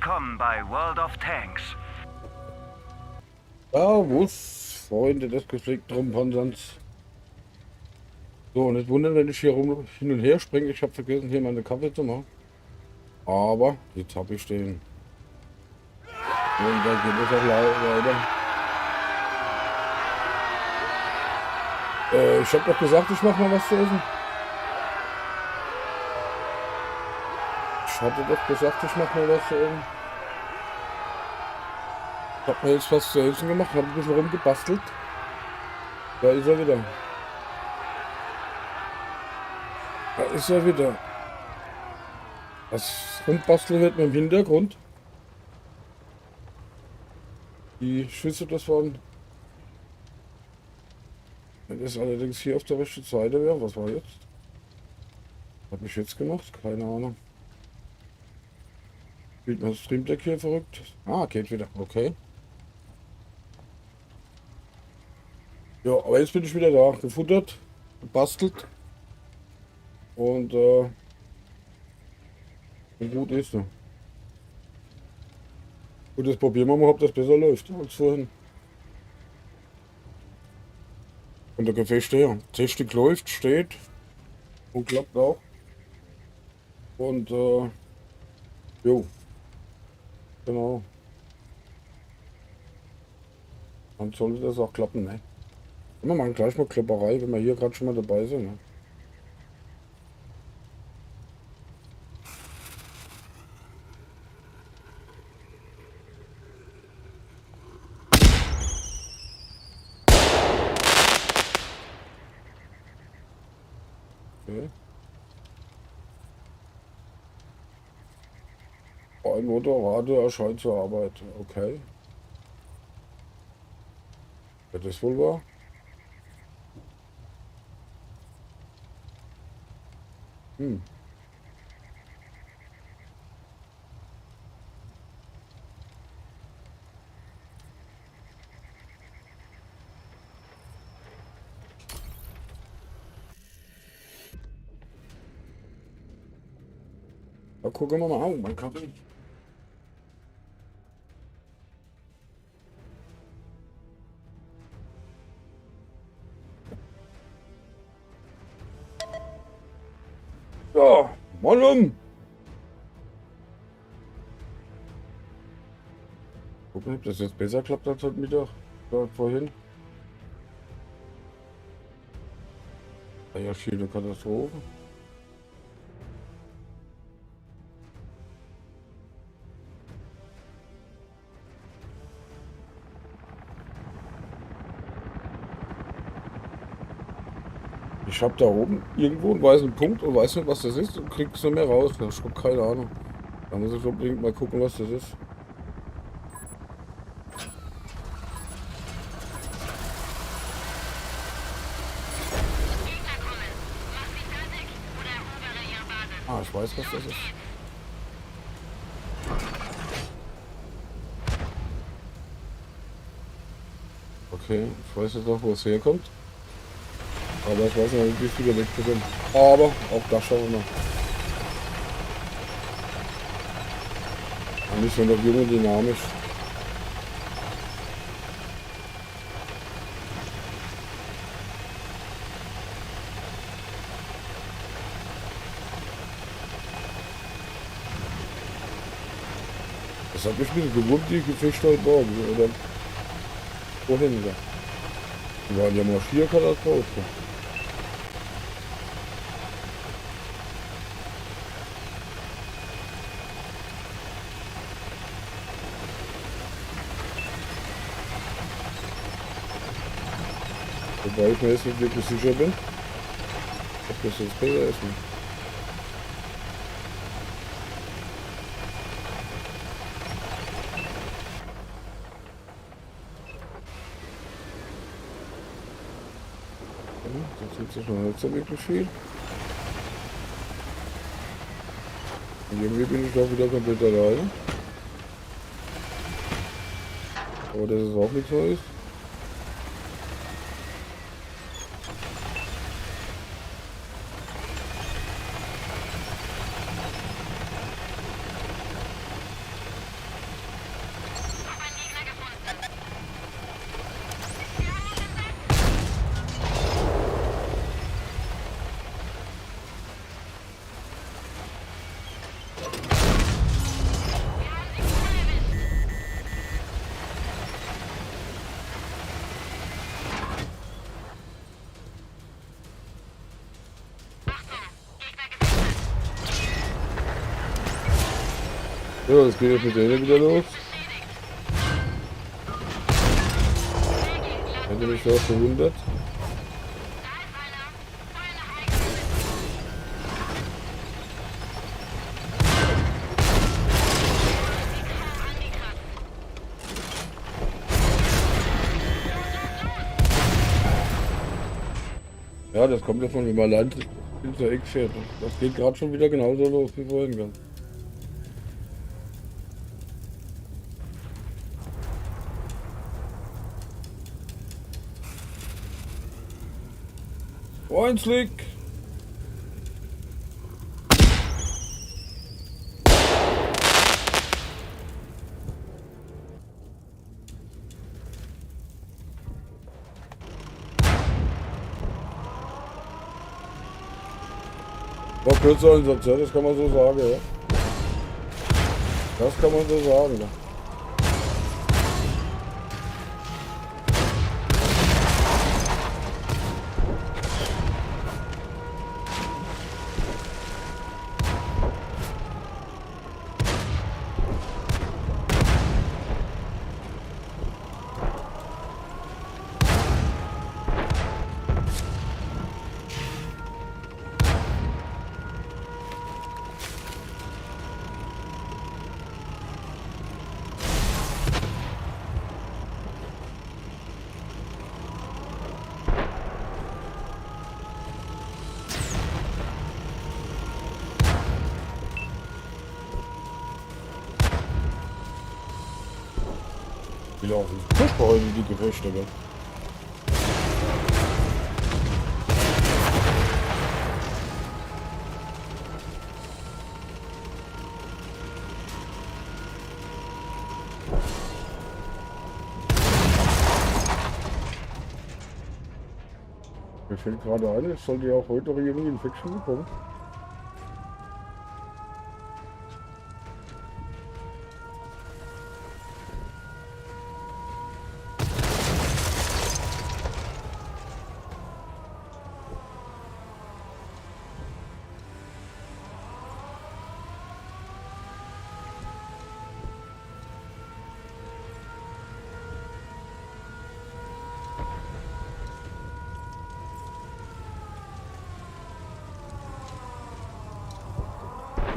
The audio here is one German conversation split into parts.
Willkommen bei World of Tanks. Servus, Freunde des gepflegten Rumpanserns. So, nicht wundern, wenn ich hier hin und her springe. Ich habe vergessen, hier meine Kaffee zu machen. Aber jetzt habe ich den. Und dann geht es auch weiter. Ich habe doch gesagt, ich mache mal was zu essen. Ich hatte doch gesagt, ich mache mal was zu essen. Ich habe mir jetzt was zu essen gemacht, habe ein bisschen rumgebastelt. Da ist er wieder. Da ist er wieder. Das Rumbasteln hört man im Hintergrund. Die Schüsse, das waren. Wenn das allerdings hier auf der rechten Seite wäre, was war jetzt? Habe ich jetzt gemacht? Keine Ahnung. Spielt mein Stream Deck hier verrückt? Ah, geht wieder. Okay. Ja, aber jetzt bin ich wieder da. Gefuttert, gebastelt. Und gut ist. Ne? Gut, jetzt probieren wir mal, ob das besser läuft als vorhin. Von der Gefechte her. Technik läuft, steht und klappt auch. Und jo, genau. Dann sollte das auch klappen, ne? Wir machen gleich mal Klopperei, wenn wir hier gerade schon mal dabei sind. Ne? Okay. Ein Motorrad erscheint zur Arbeit. Okay. Wer das wohl war? Hm. Da gucken wir mal an, mein Kaffee. Ja, Mann! Gucken, ob das jetzt besser klappt als heute Mittag. Da vorhin. War ja viele Katastrophe. Ich habe da oben irgendwo einen weißen Punkt und weiß nicht, was das ist und krieg's nicht mehr raus. Ich habe keine Ahnung. Da muss ich unbedingt mal gucken, was das ist. Ah, ich weiß, was das ist. Okay, ich weiß jetzt noch, wo es herkommt. Aber ich weiß nicht, wie viele weg sind. Aber auch das schauen wir mal. Eigentlich schon noch jung und dynamisch. Das hat mich ein bisschen gewundert, die Gefechte heute Morgen. Oder wohin wieder? Die waren ja Marschierkatastrophe. Wobei ich mir jetzt nicht wirklich sicher bin, ob das jetzt besser ist. Das sind sich noch nicht so wirklich viel. Und irgendwie bin ich doch wieder komplett alleine. Aber das ist auch nichts Neues. So, das geht jetzt mit denen wieder los. Hätte mich fast verwundert. Ja, das kommt davon, wenn man allein ins Eck fährt. Das geht gerade schon wieder genauso los wie vorhin. Ganz. Freundlich! War kürzer Einsatz, ja, das kann man so sagen, ja. Das kann man so sagen, ja. Wie laufen furchtbar heute die Gefechte, gell? Mir fällt gerade ein, es sollte ja auch heute noch irgendwie ein Fiction bekommen.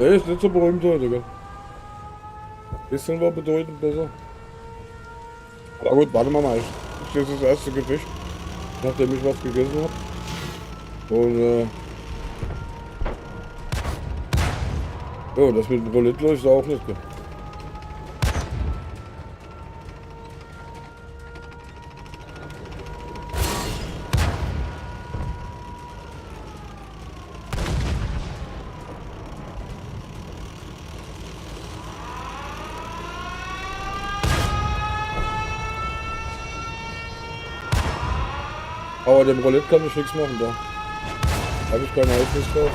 Der ist nicht so berühmt heute, gell? Bisschen war bedeutend besser. Aber gut, warte mal. Das ist das erste Gefecht, nachdem ich was gegessen habe. Und ja, das mit dem Roulette läuft auch nicht, gell? Aber dem Roulette kann ich nichts machen, da habe ich keinen Einfluss drauf.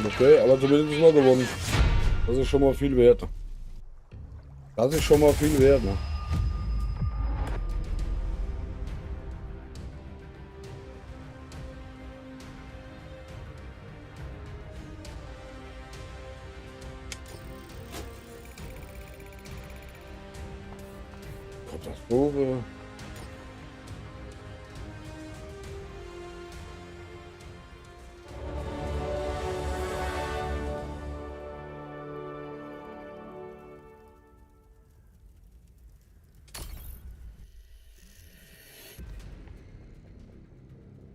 Okay, aber zumindest mal gewonnen. Das ist schon mal viel wert. Das ist schon mal viel wert, ne? Katastrophe.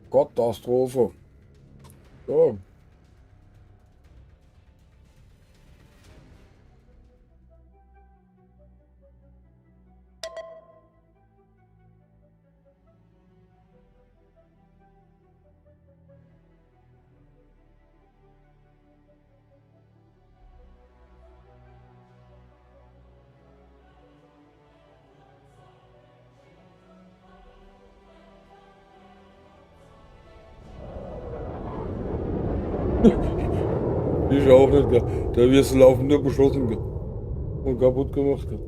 Katastrophe. So. Ich auch nicht, gell. Da wirst du laufend nur beschossen, gell. Und kaputt gemacht, gell.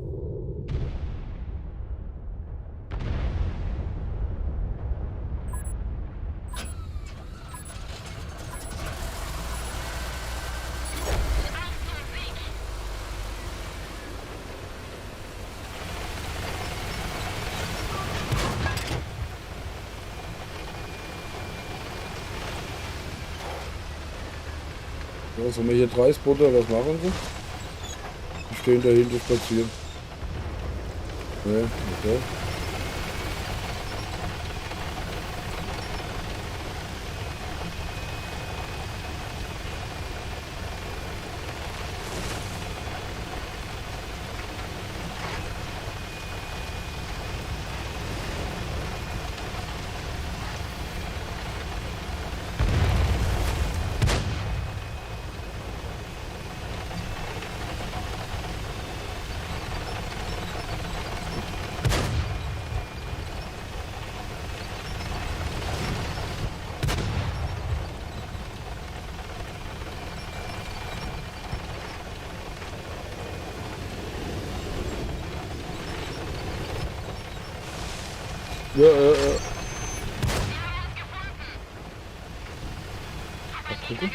Was haben wir hier? 3 Spotter, was machen sie? Die stehen dahinter spazieren. Ja, okay. Ja, mal gucken.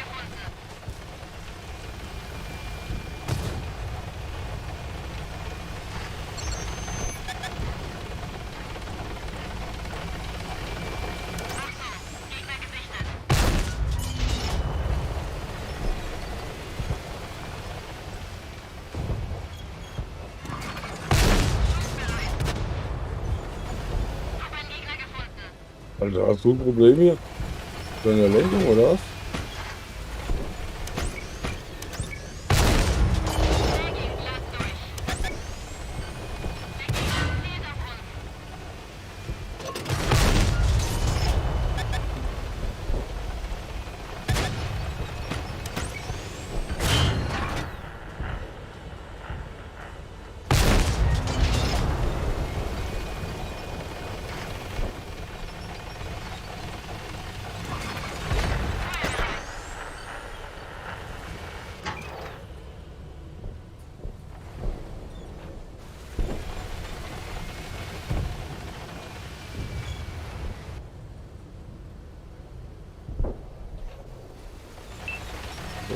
Alter, hast du ein Problem hier? Deine Lenkung oder was?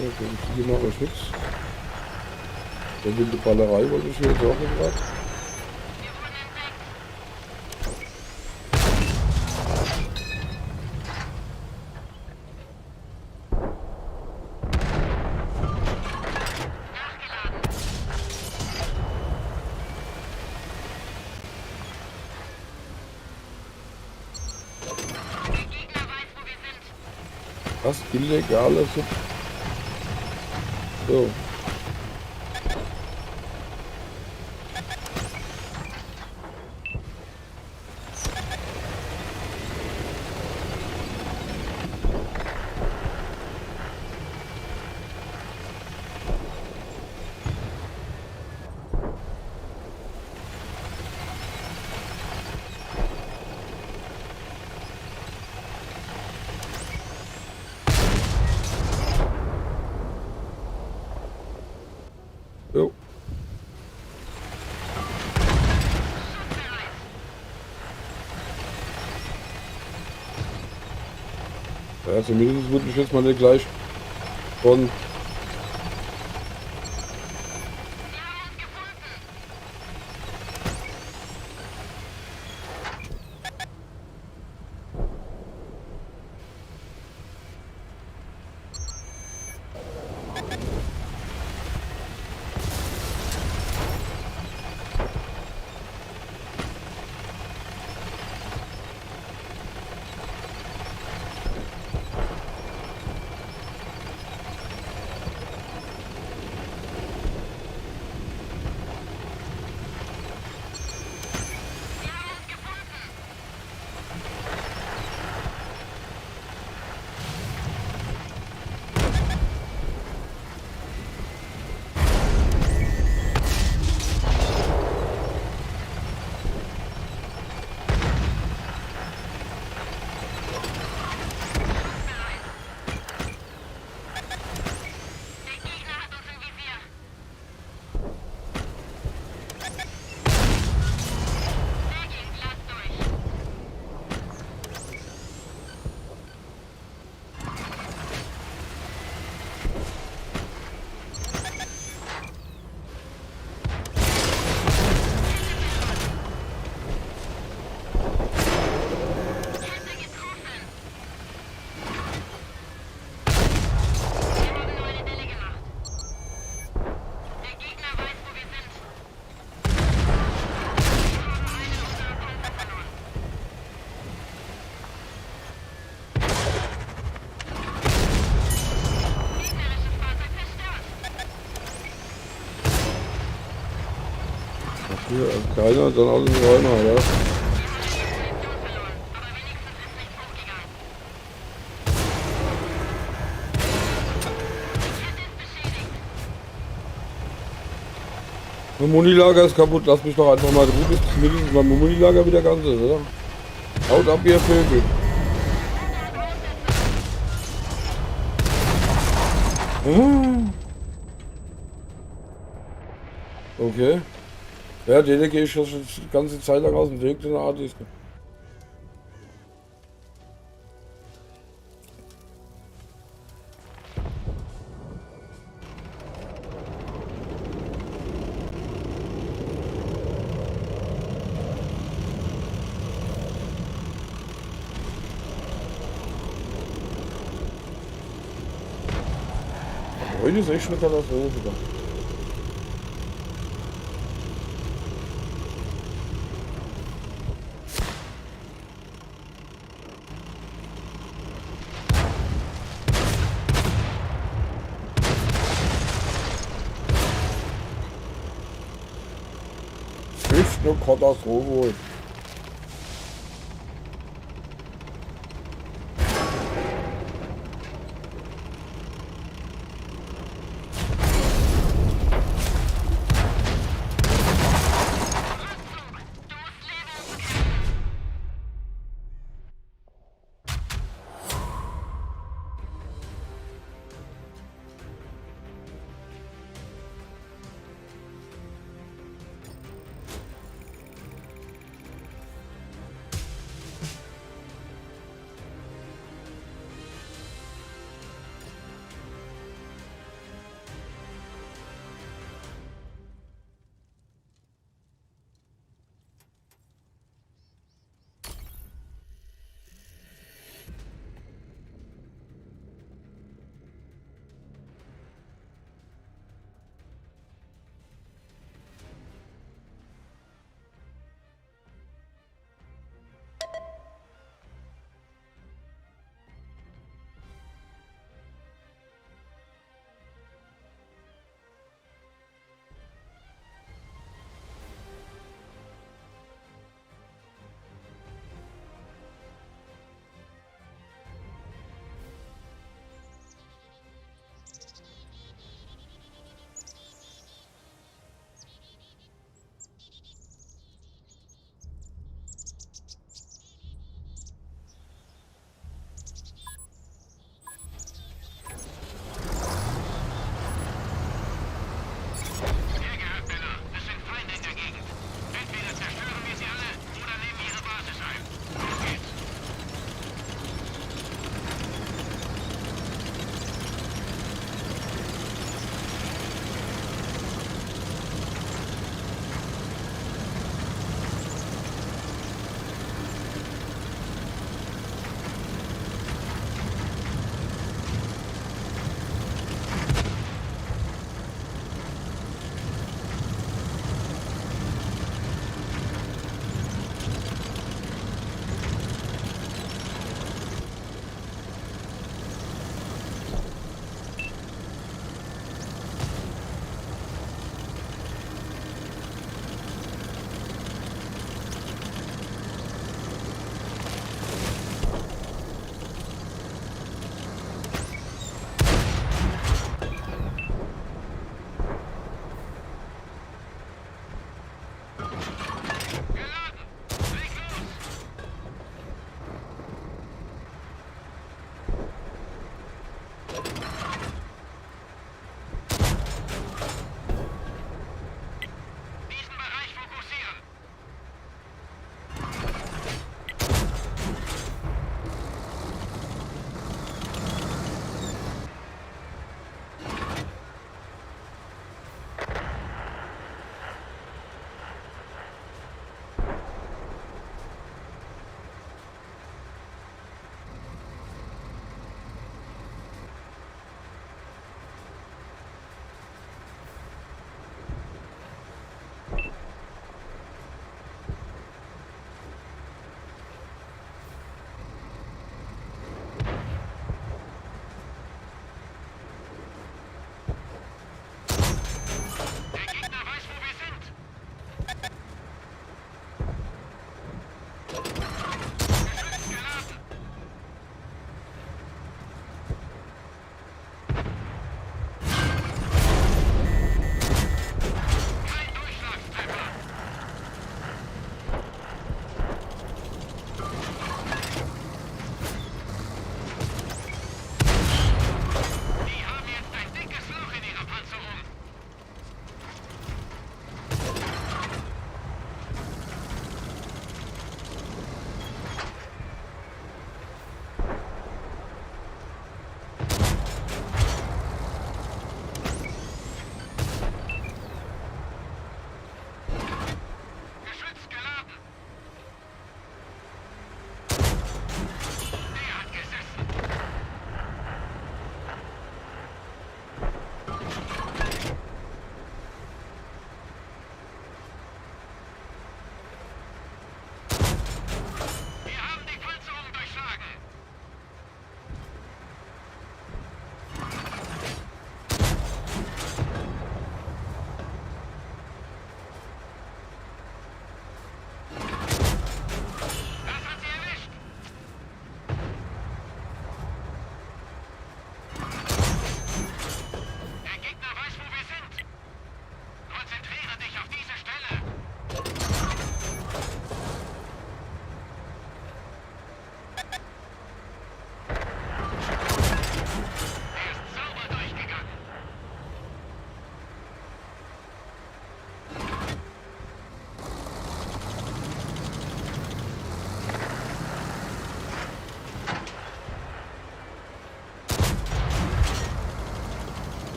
Okay, hier mache ich nichts. Der wilde Ballerei wollte ich hier jetzt auch nicht gerade. Was? Illegale Sub. So. Jo. Ja, zumindest würde ich jetzt mal nicht gleich von Keiner, dann alles in Räume, oder? Mein Munilager ist kaputt, lass mich doch einfach mal drüben, bis mindestens mein Munilager wieder ganz ist, oder? Haut ab, ihr Vögel. Okay. Ja, den gehe ich schon die ganze Zeit lang aus dem Weg, den Art ist. Heute ist echt eine Katastrophe da. Ist eine Katastrophe.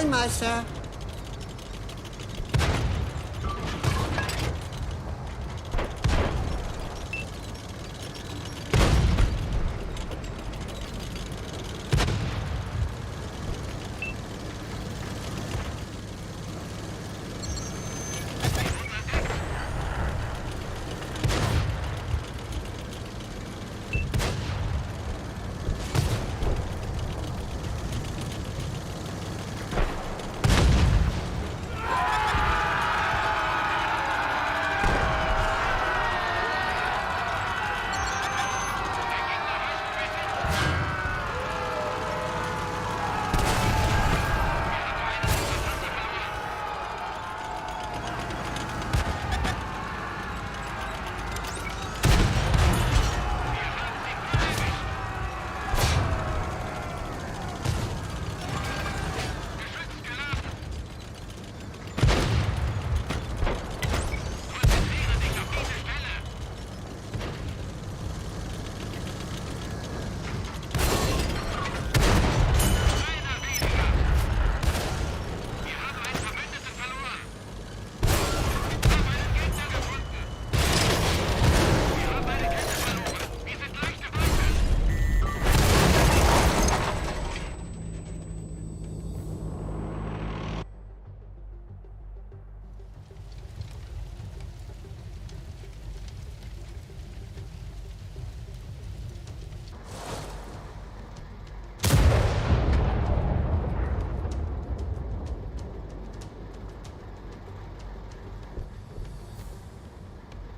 Moin, Meister.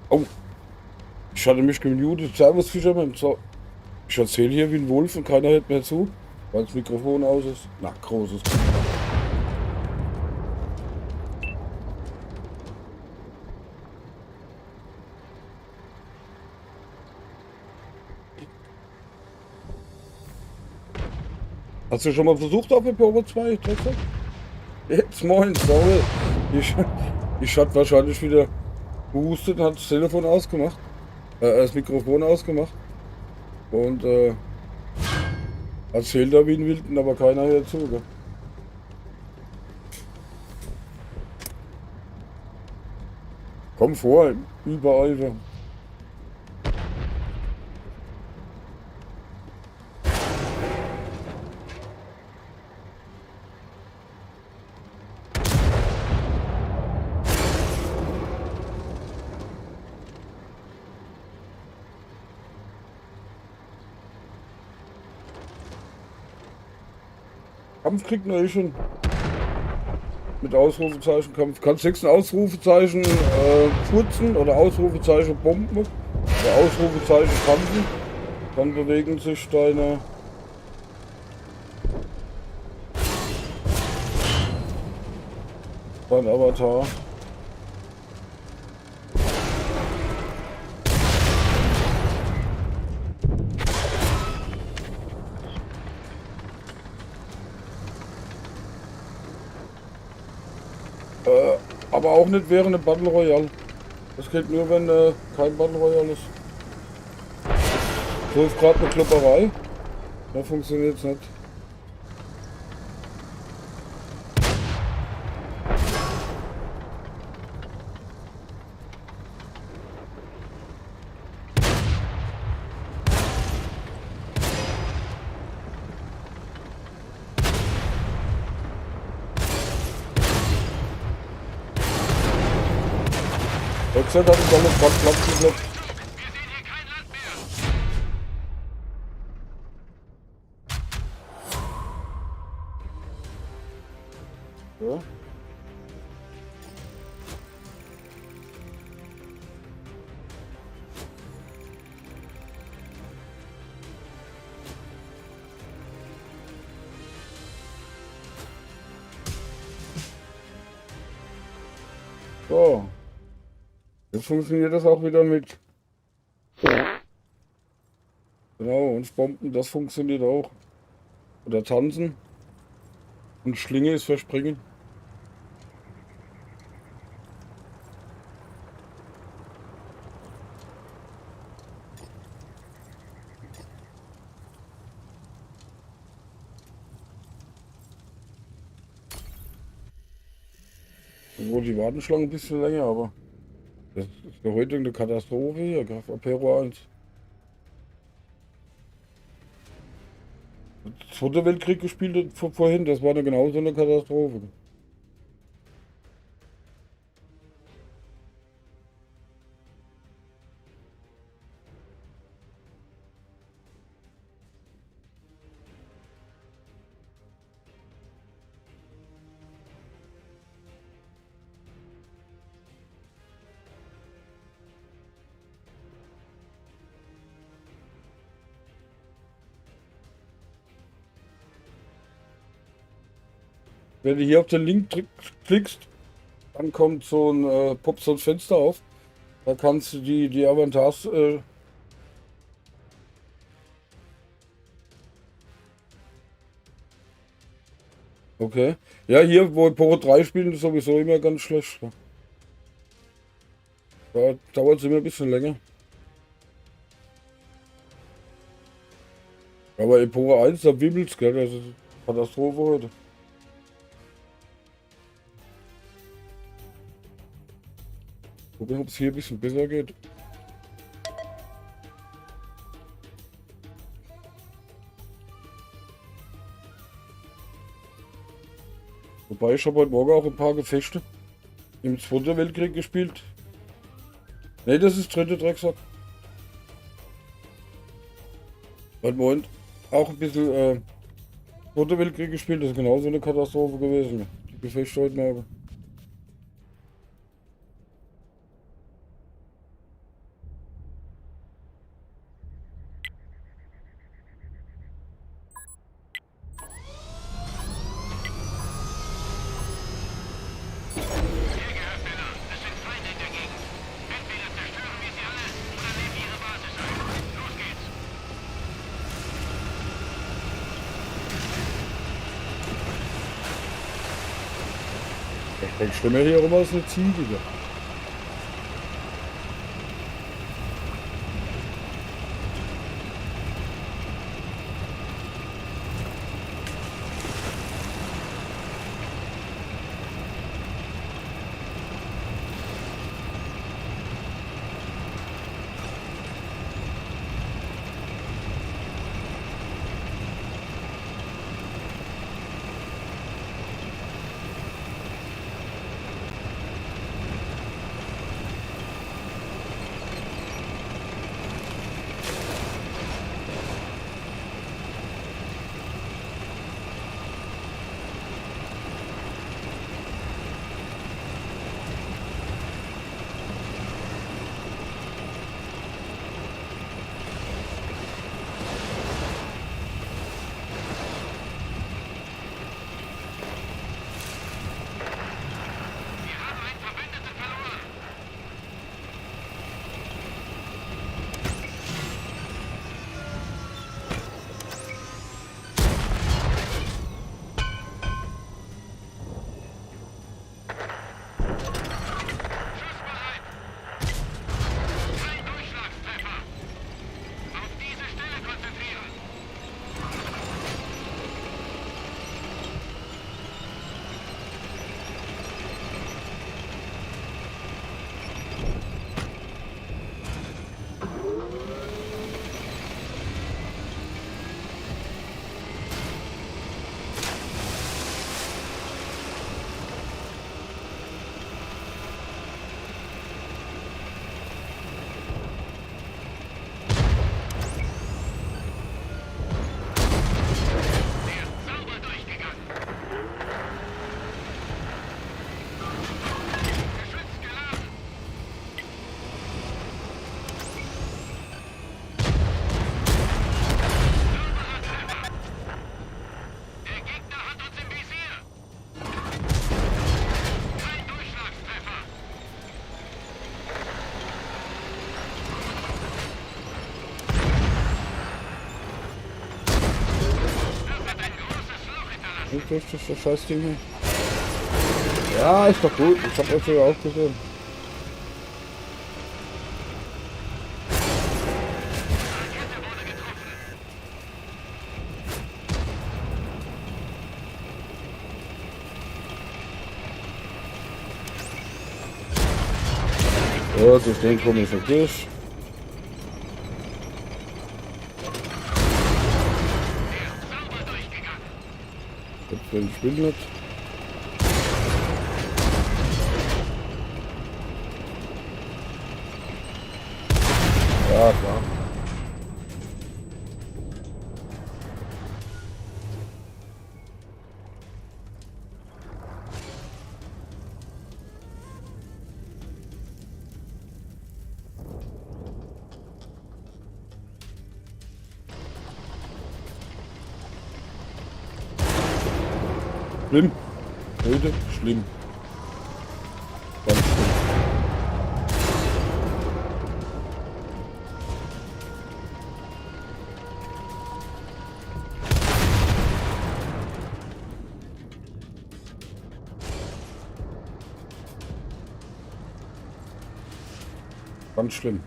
Oh, ich hatte mich gemutet. Servus Fischermann. So, ich erzähle hier wie ein Wolf und keiner hört mehr zu, weil das Mikrofon aus ist. Na, großes. Hast du schon mal versucht auf der Power 2? Trotzdem? Jetzt moin, sorry. Ich, ich hatte wahrscheinlich wieder gehustet und hat das Telefon ausgemacht. Das Mikrofon ausgemacht. Und erzählt da wie ein Wilden, aber keiner hört zu. Gell? Komm vor, überall. Kampfkrieg noch schon. Mit Ausrufezeichen Kampf. Kannst 6 Ausrufezeichen furzen oder Ausrufezeichen bomben oder Ausrufezeichen tanzen. Dann bewegen sich dein Avatar. Aber auch nicht während dem Battle Royale. Das geht nur, wenn kein Battle Royale ist. So ist gerade eine Klopperei. Da funktioniert es nicht. Wechselt hat es alles gerade Platz geklappt. Ja. So. Jetzt funktioniert das auch wieder mit. Genau, und Bomben, das funktioniert auch. Oder tanzen. Und Schlinge ist verspringen. Obwohl die Warteschlange ein bisschen länger, aber das ist ja heute eine Katastrophe hier, Graf Apero 1. Zweiter Weltkrieg gespielt hat vorhin, das war eine genauso eine Katastrophe. Wenn du hier auf den Link klickst, dann kommt so ein poppt so ein Fenster auf. Da kannst du die Avatars. Okay. Ja, hier, wo Poro 3 spielen, ist sowieso immer ganz schlecht. Da dauert es immer ein bisschen länger. Aber Epora 1, da wibbelt's, gell? Das ist Katastrophe heute. Gucken, ob es hier ein bisschen besser geht. Wobei ich habe heute Morgen auch ein paar Gefechte im Zweiten Weltkrieg gespielt. Ne, das ist dritte Drecksack. Heute Morgen auch ein bisschen Zweiter Weltkrieg gespielt, das ist genauso eine Katastrophe gewesen. Die Gefechte heute Morgen. Ich stelle mir hier rum als eine Ziege. Durch das Scheißding hier. Ja, ist doch gut. Ich hab euch sogar auch gesehen. So, durch den komme ich noch durch. Ich will nicht. Ja, klar. Schlimm. Heute schlimm. Ganz schlimm. Ganz schlimm.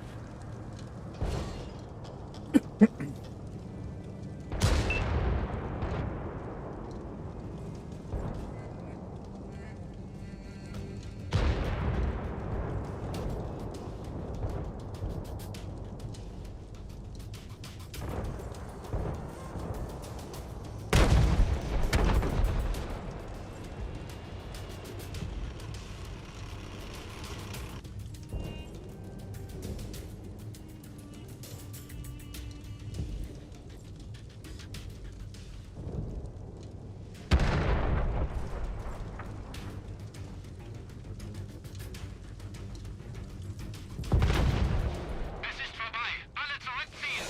Es ist vorbei. Alle zurückziehen.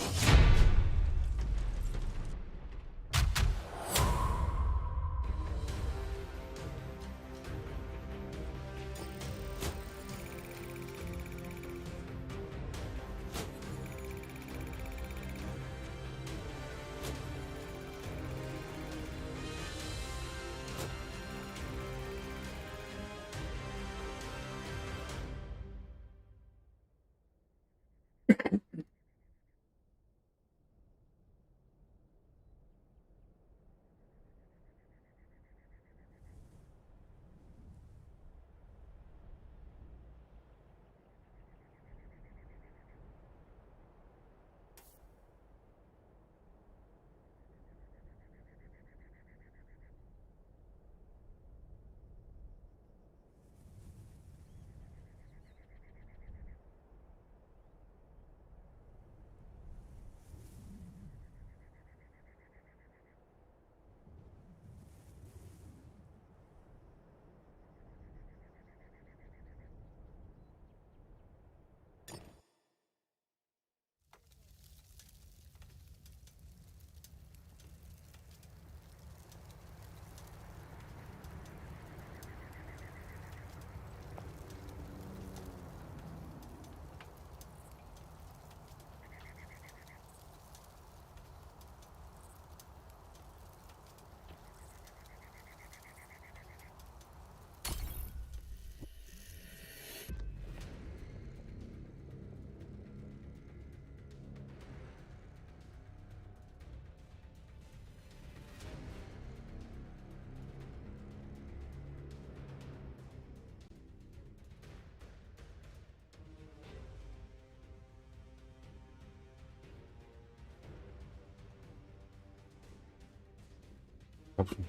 Hab schon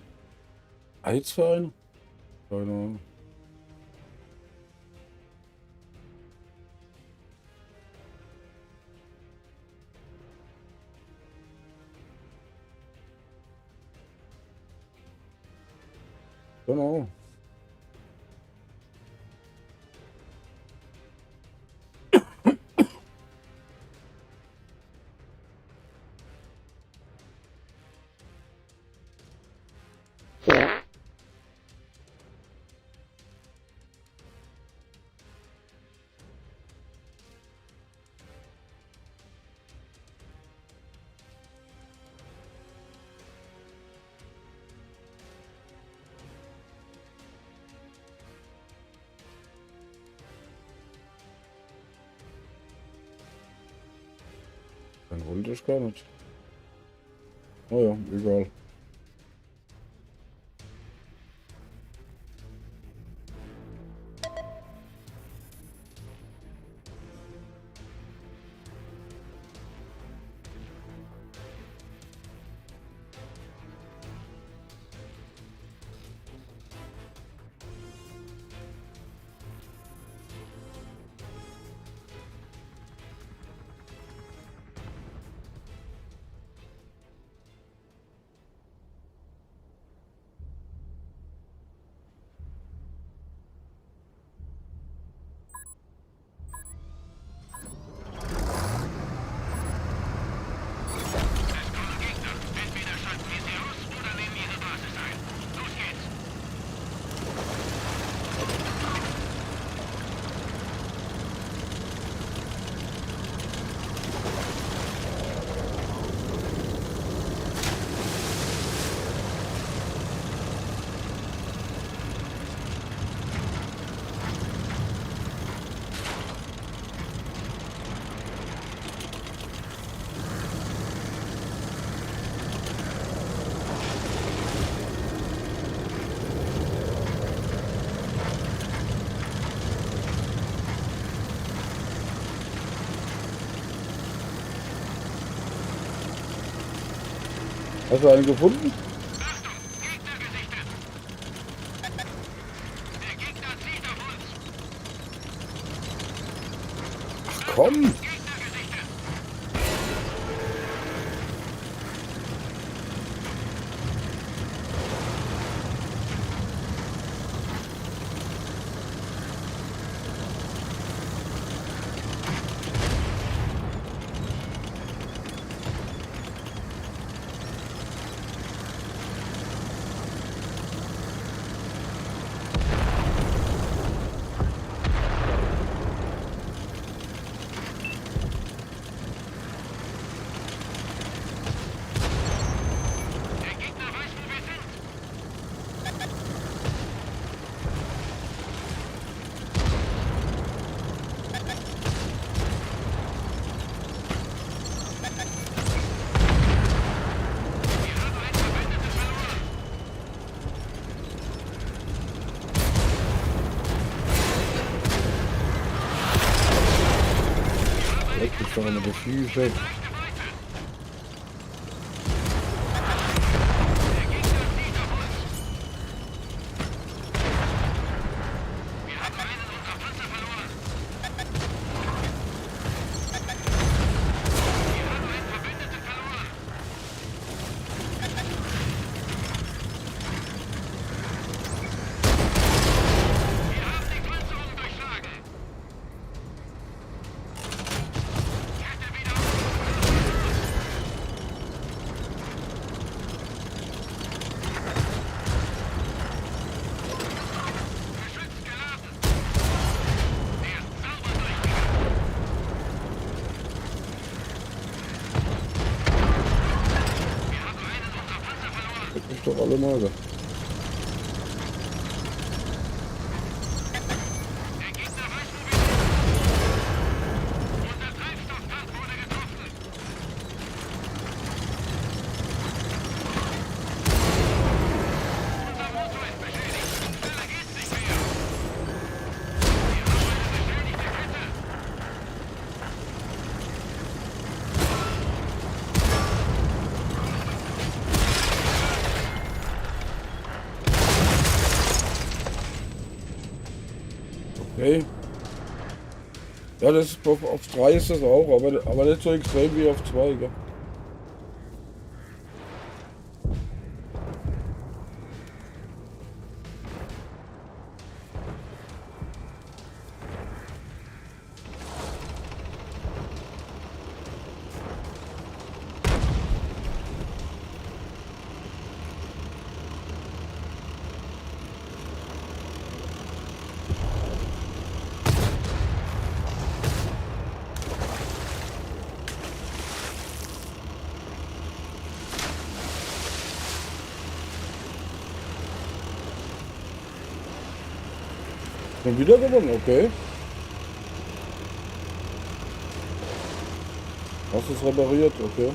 Eisverein? Keine Ahnung. Genau. Dann wollte ich gar nicht. Naja, egal. Hast du einen gefunden? Achtung, Gegner gesichtet. Der Gegner zielt auf uns. Ach komm! Gegner gesichtet. Der Gegner weiß, wo wir sind. Wir haben einen Verbündeten verloren. Leck mich doch mal die Füße. Leichte Beute. Der Gegner zielt auf uns. Wir haben einen unserer Panzer verloren. Wir haben einen Verbündeten verloren. Wir haben die Panzerung durchschlagen. Kette wieder auf. Geschütz geladen. Der ist sauber durchgegangen. Wir haben einen unserer Panzer verloren. Leck mich doch alle mal. Der Gegner weiß, wo wir sind. Unser Treibstofftank wurde getroffen. Unser Motor ist beschädigt. Schneller geht's nicht mehr. Wir haben eine beschädigte Kette. Okay. Ja, das ist auf 3 ist das auch, aber nicht so extrem wie auf 2, gell? Schon wieder gewonnen, okay. Hast du es repariert, okay.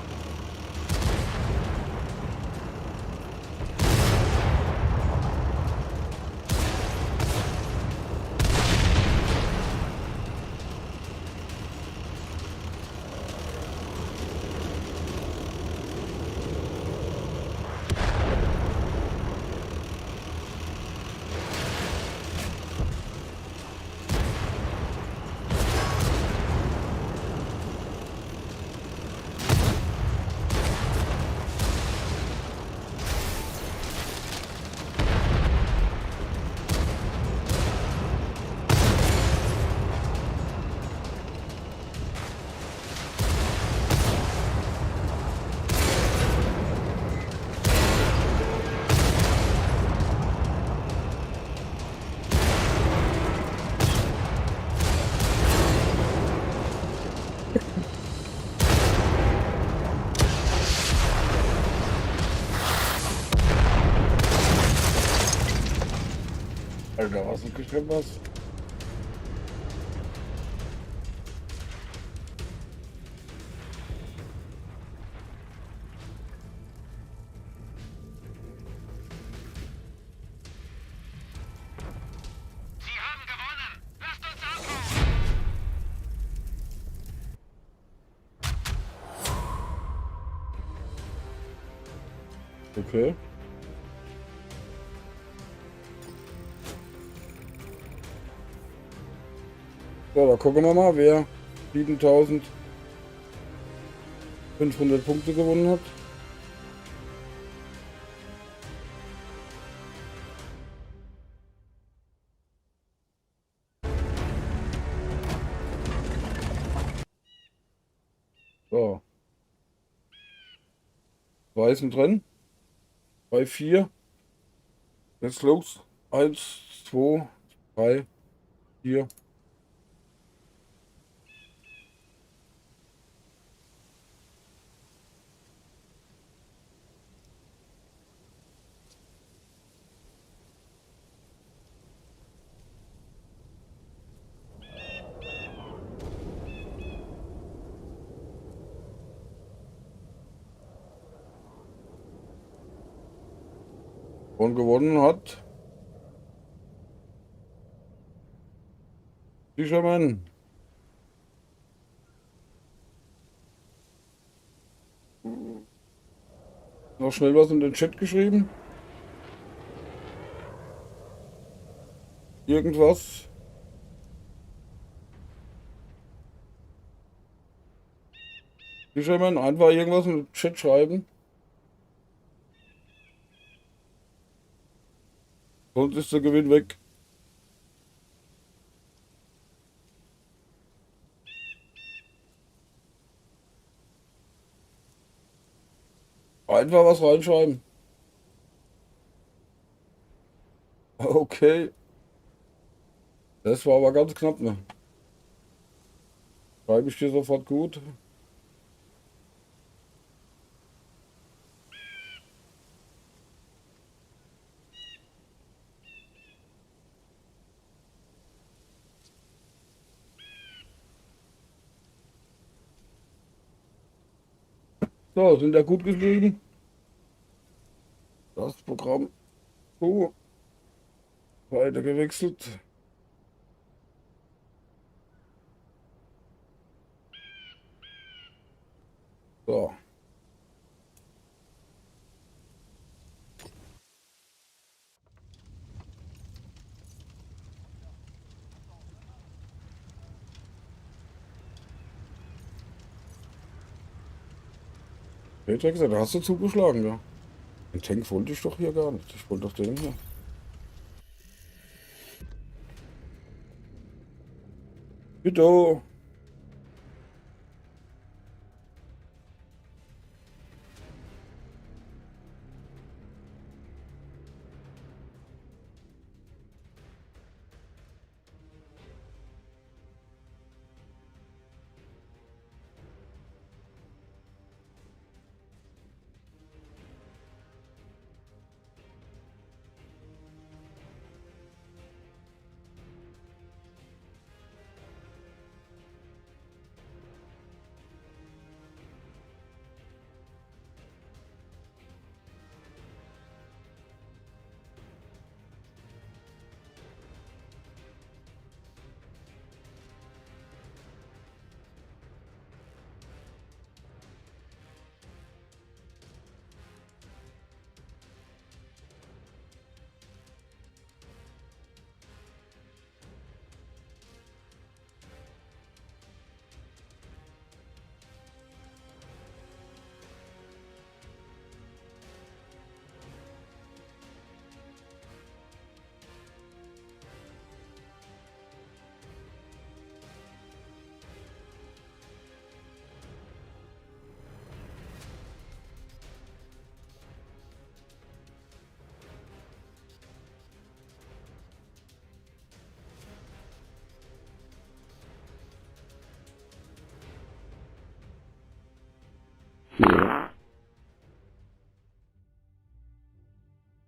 Alter, was ist geschrieben was? Sie haben gewonnen. Lasst uns abhauen. Okay. So, da gucken wir mal, wer 7500 Punkte gewonnen hat. So. Zwei sind drin. Bei 4. Jetzt los. 1, 2, 3, 4. Und gewonnen hat Fisherman. Noch schnell was in den Chat geschrieben. Irgendwas. Fisherman, einfach irgendwas in den Chat schreiben. Sonst ist der Gewinn weg. Einfach was reinschreiben. Okay. Das war aber ganz knapp, ne? Schreibe ich dir sofort gut. So, sind da gut geschrieben? Das Programm. So, weiter gewechselt. So. Peter hat gesagt, hast du zugeschlagen, ja? Den Tank wollte ich doch hier gar nicht. Ich wollte doch den hier. Bitte.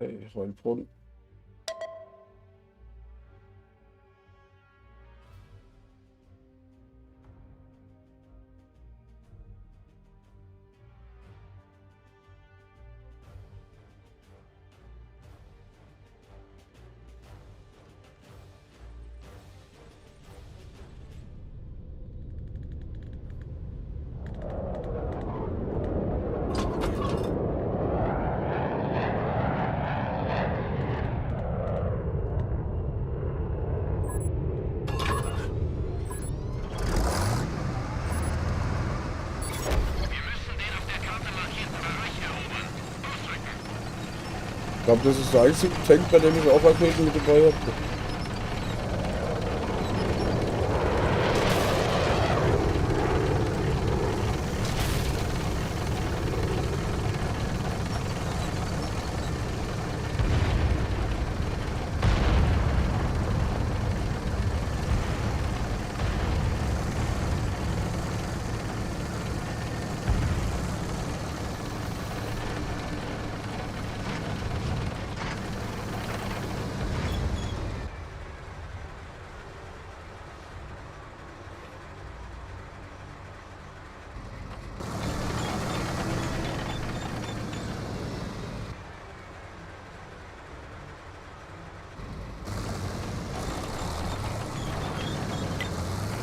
Hey, Heilbronn. Ich glaube, das ist der einzige Tank, bei dem ich auch Raketen mit dabei habe.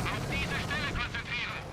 Auf diese Stelle konzentrieren.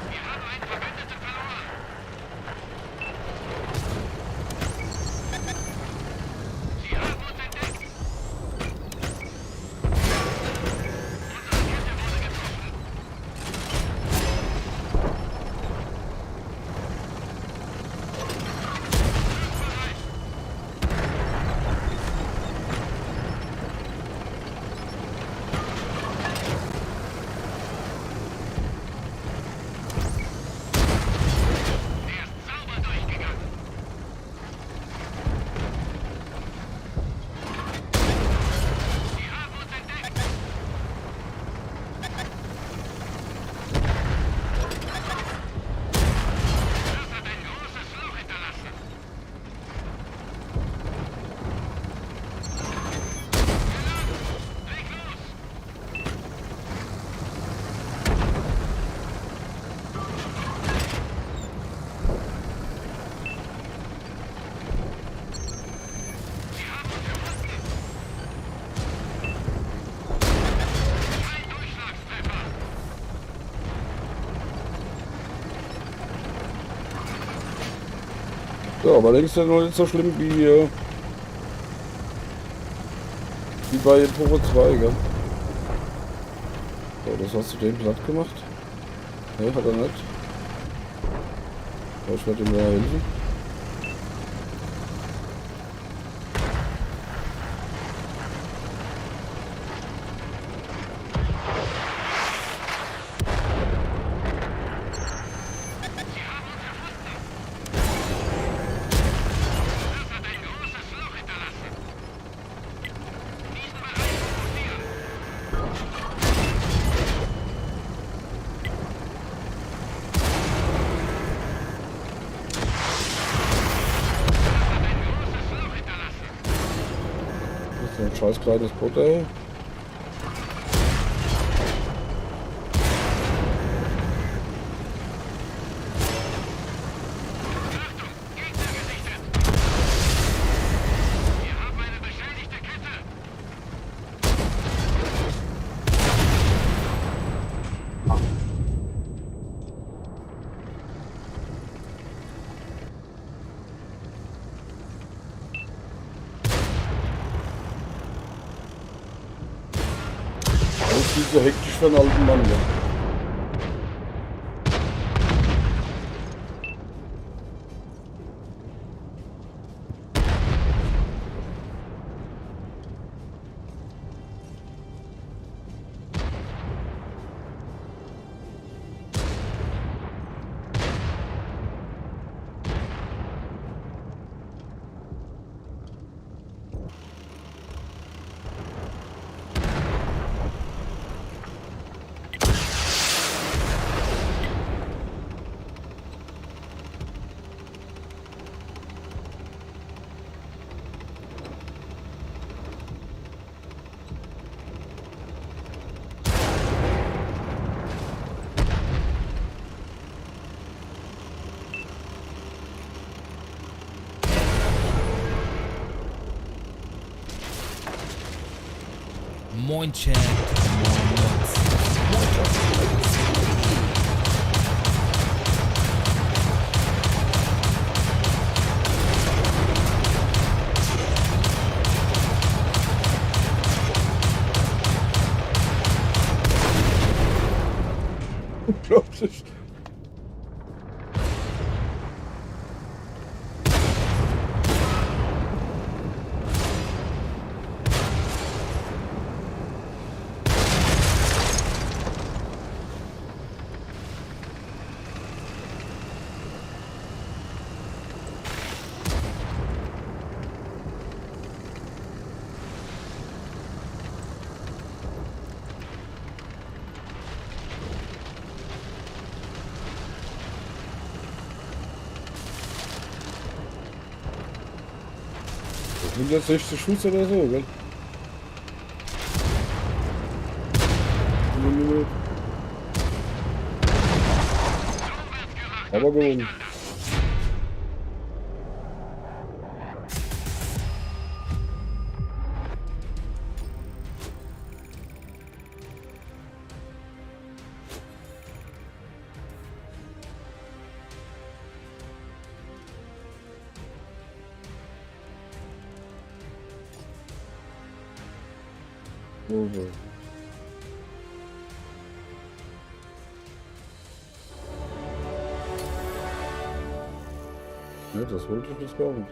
Wir haben einen Verbündeten verloren. Sie haben uns entdeckt. Unsere Kette wurde getroffen. Bereit. Er ist sauber durchgegangen. Sie haben uns entdeckt. Das hat ein großes Loch hinterlassen. Leg los! Sie haben uns gefunden. Kein Durchschlagstreffer. Ja, aber längst noch nicht so schlimm wie bei Puro 2, gell? So, das hast du den platt gemacht. Ne, hat er nicht. Aber ich werde ihm mal helfen. Sie haben uns gefunden. Das hat ein großes Loch hinterlassen. Diesen Bereich fokussieren. Das hat ein großes Loch hinterlassen. Das ist ein scheiß kleines Boot, ey. Achtung, Gegner gesichtet. Wir haben eine beschädigte Kette. Das ist viel zu hektisch für einen alten Mann, ne? Moin Chat, moin Mods. Unglaublich. Das sind jetzt 60 Schuss oder so, gell? Aber gewonnen. Okay. Ne, das wollte ich jetzt gar nicht.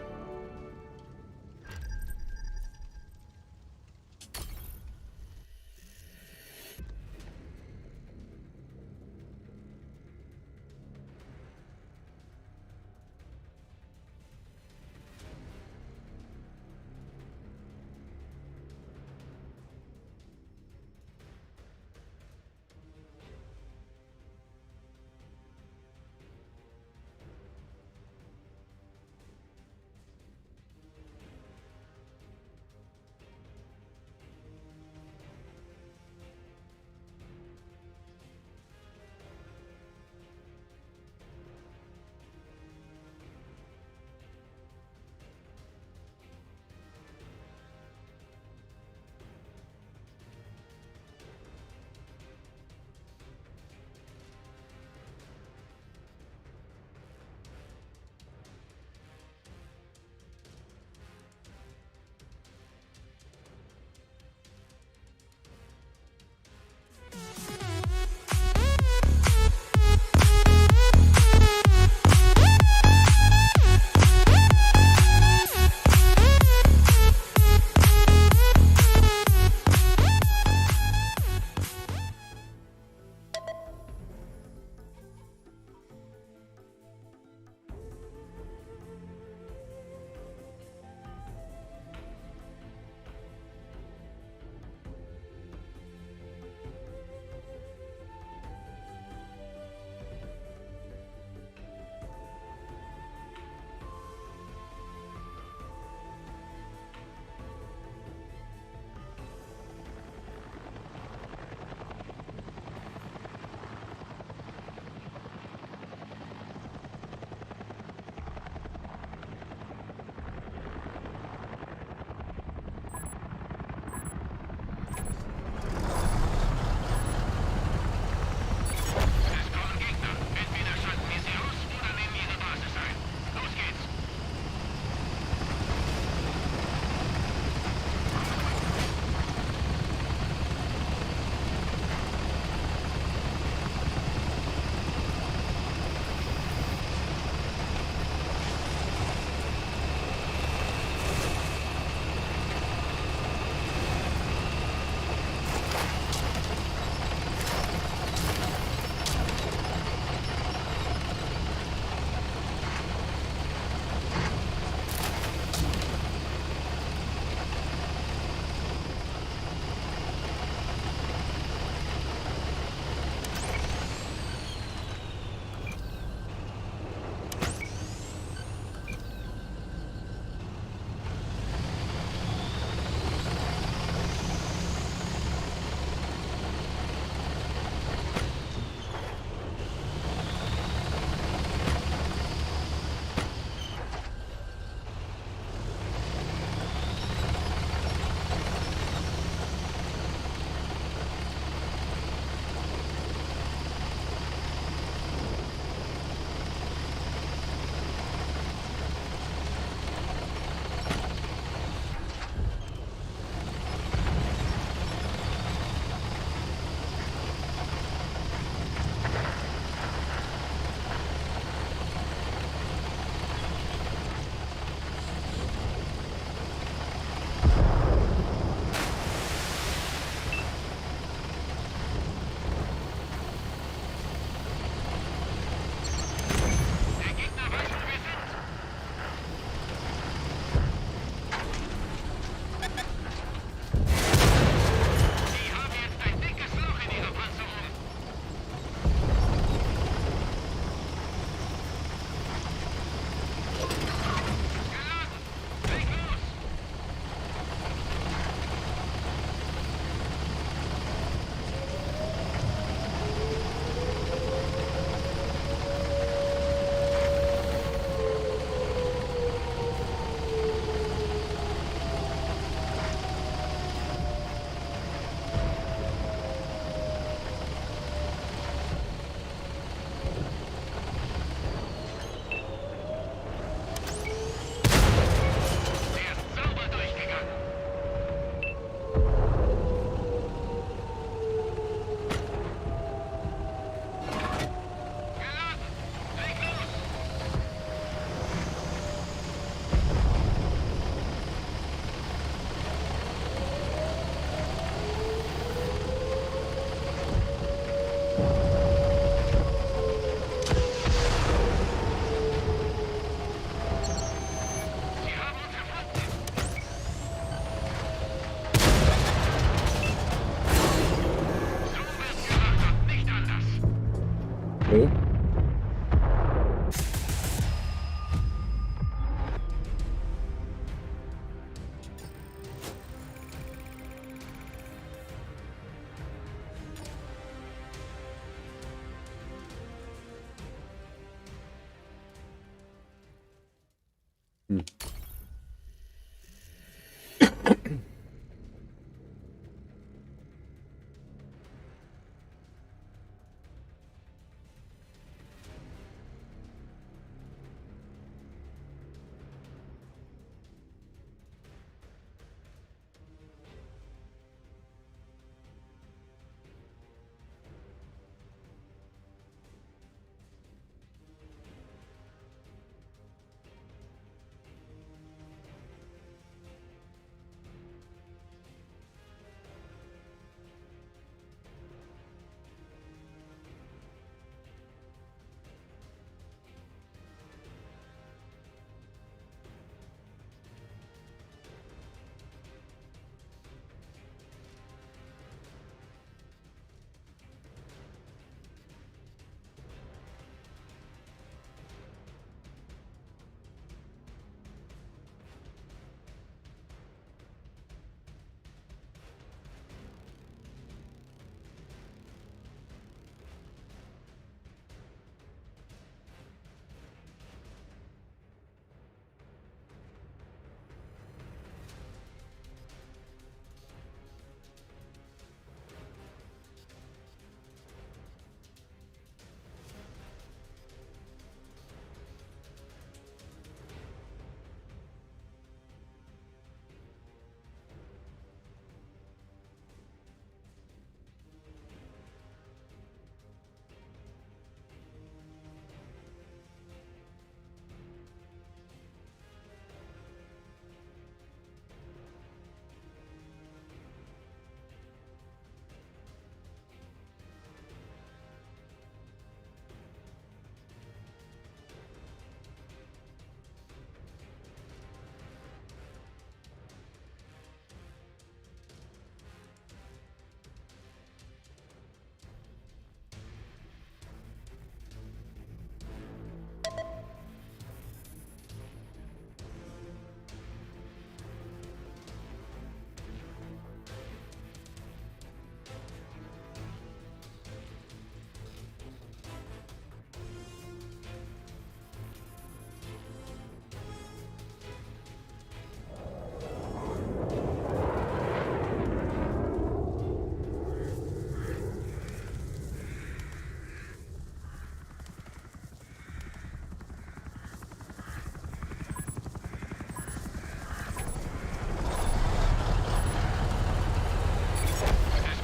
Es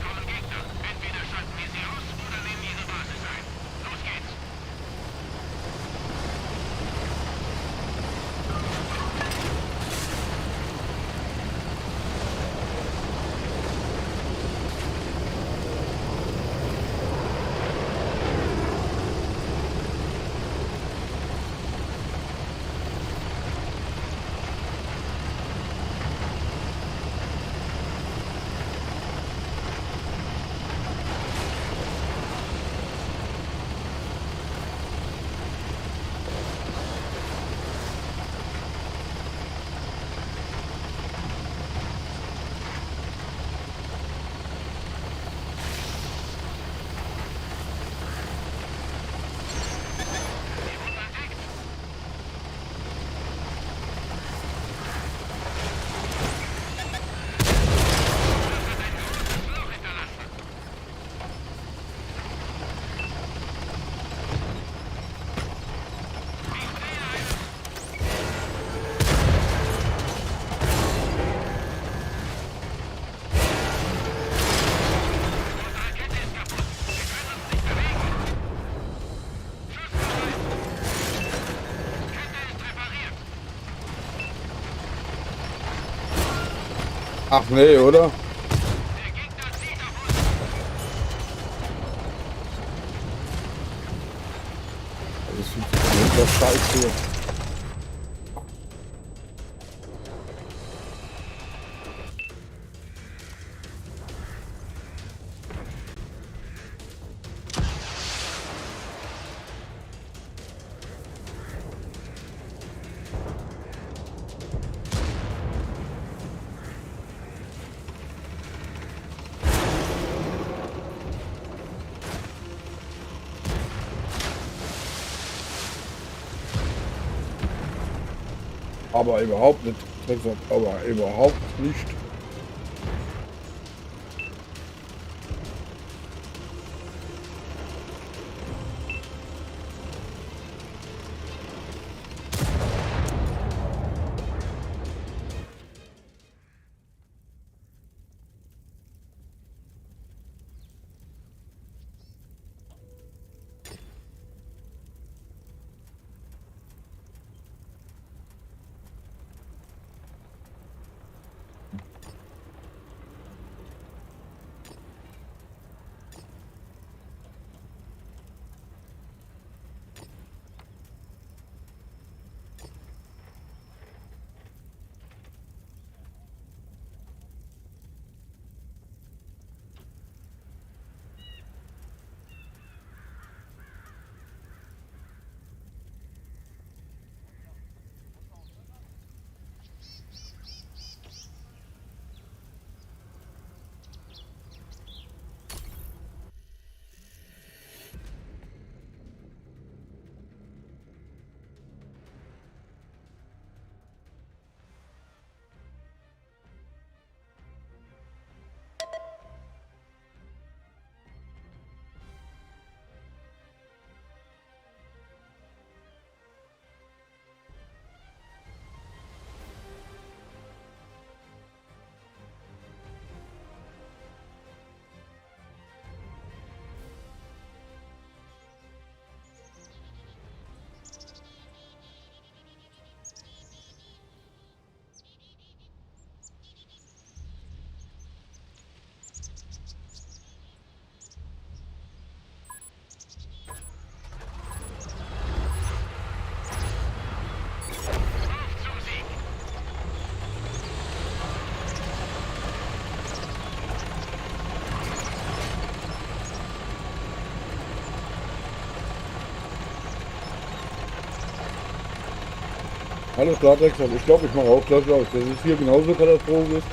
kommen Gegner. Entweder schalten wir sie aus oder nehmen ihre Basis ein. Los geht's. Ach nee, oder? Das ist der Scheiß hier. Aber überhaupt nicht. Drecksack, aber überhaupt nicht. Zum Sieg! Alles klar, Drecksack. Ich glaube, ich mache auch gleich aus. Das ist hier genauso katastrophisch.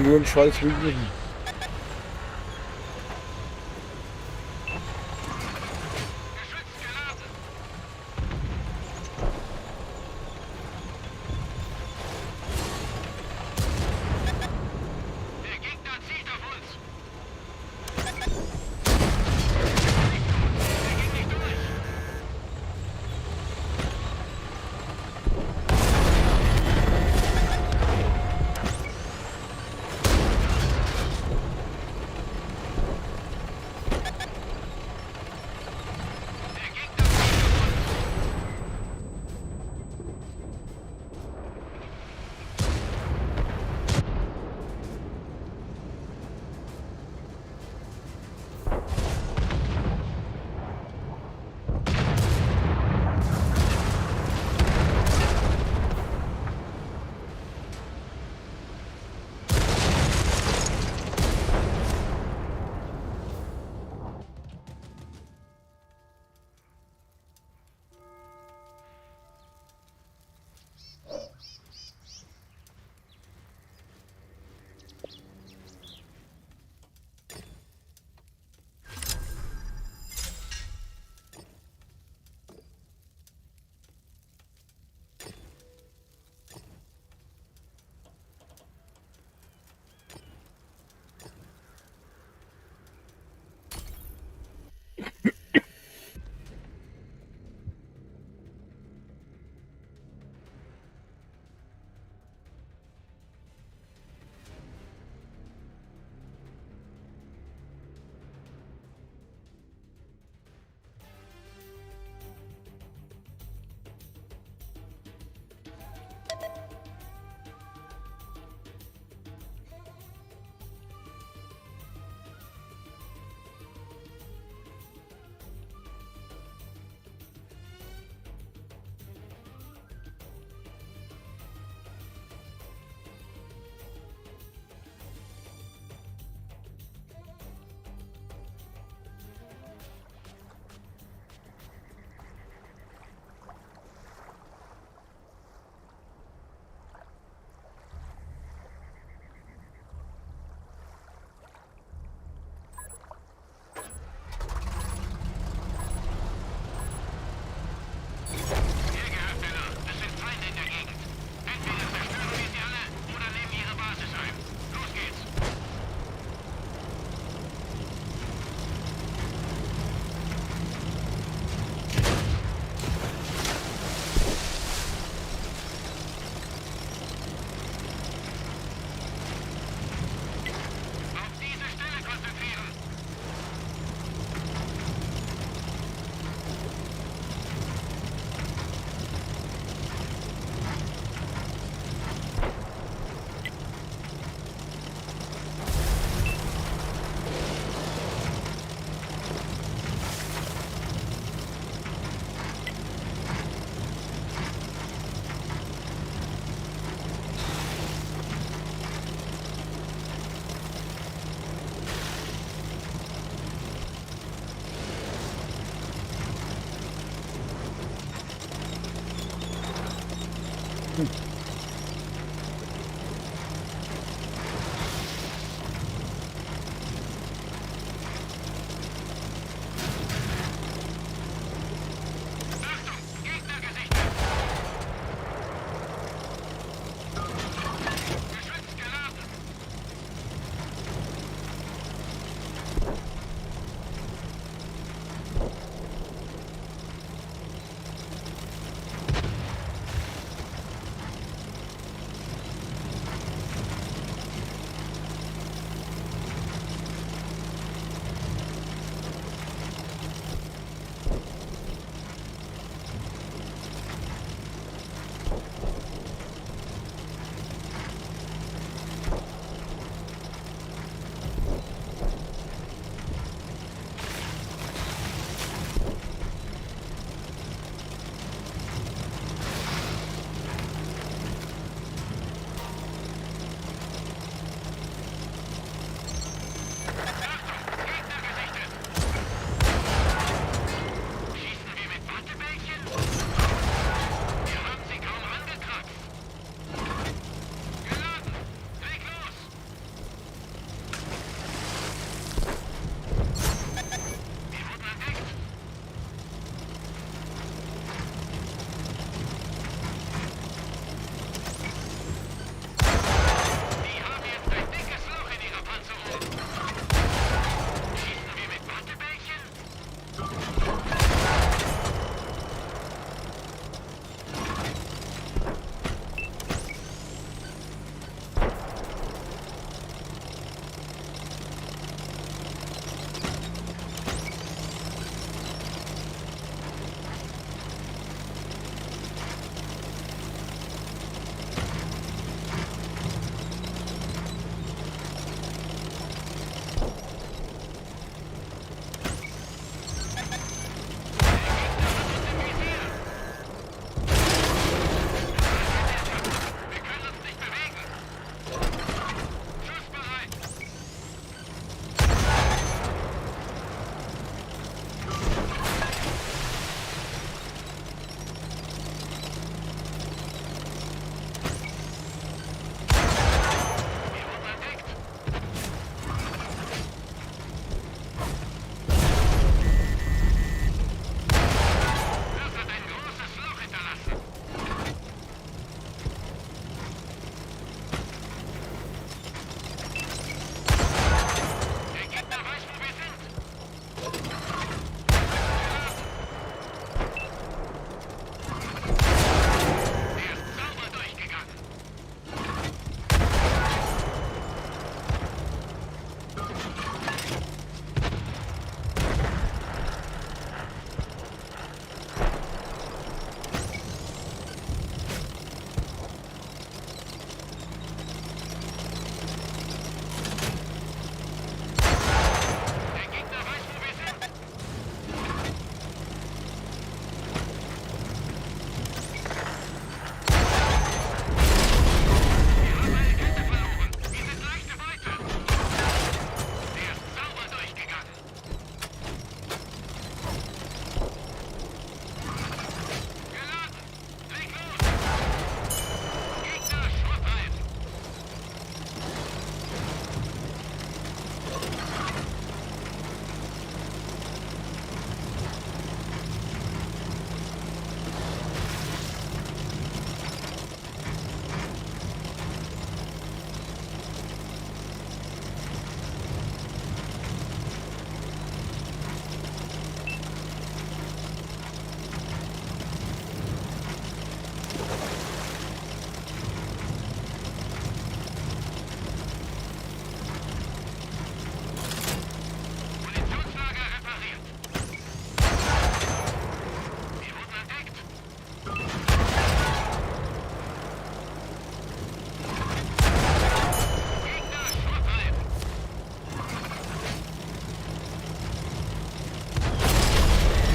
Nur ein scheiß Video.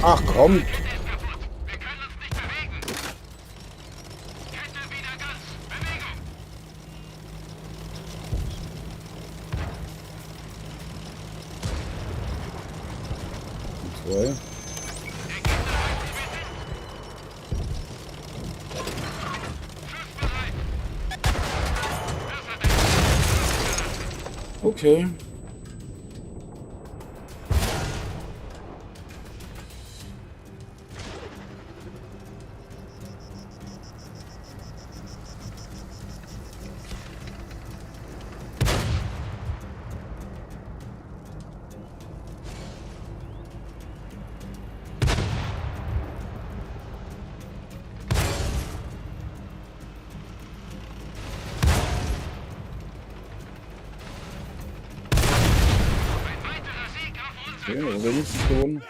Ach komm. Kette ist kaputt. Wir können uns nicht bewegen. Kette wieder ganz. Bewegung. Zwei. Schussbereit. Okay. Ein weiterer Sieg auf unsere Okay, wenigstens gewonnen.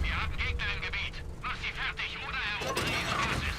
Wir haben Gegner im Gebiet. Mach sie fertig oder erobere ihre Basis.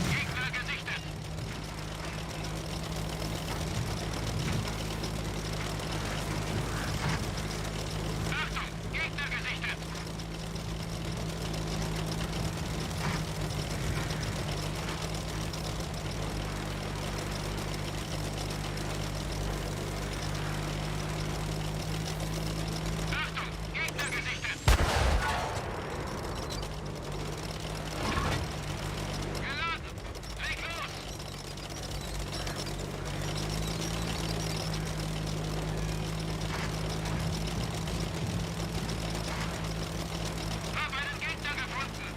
Gegner gesichtet. Achtung, Gegner gesichtet. Achtung, Gegner gesichtet. Geladen. Leg los. Hab einen Gegner gefunden.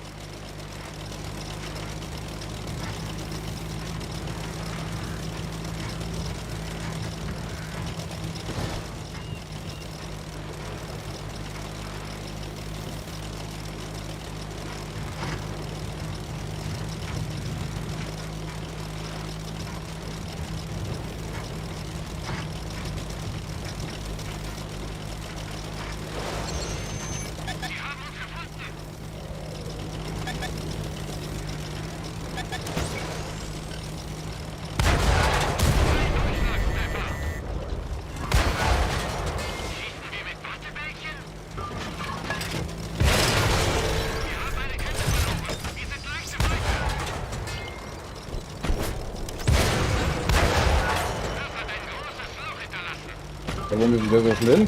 Sie haben uns gefunden. Durchschlagstreffer. Schießen wir mit Wattebällchen? Wir haben eine Kette verloren. Wir sind leicht im Rücken. Das hat ein großes Loch hinterlassen. Warum ist der so schnell?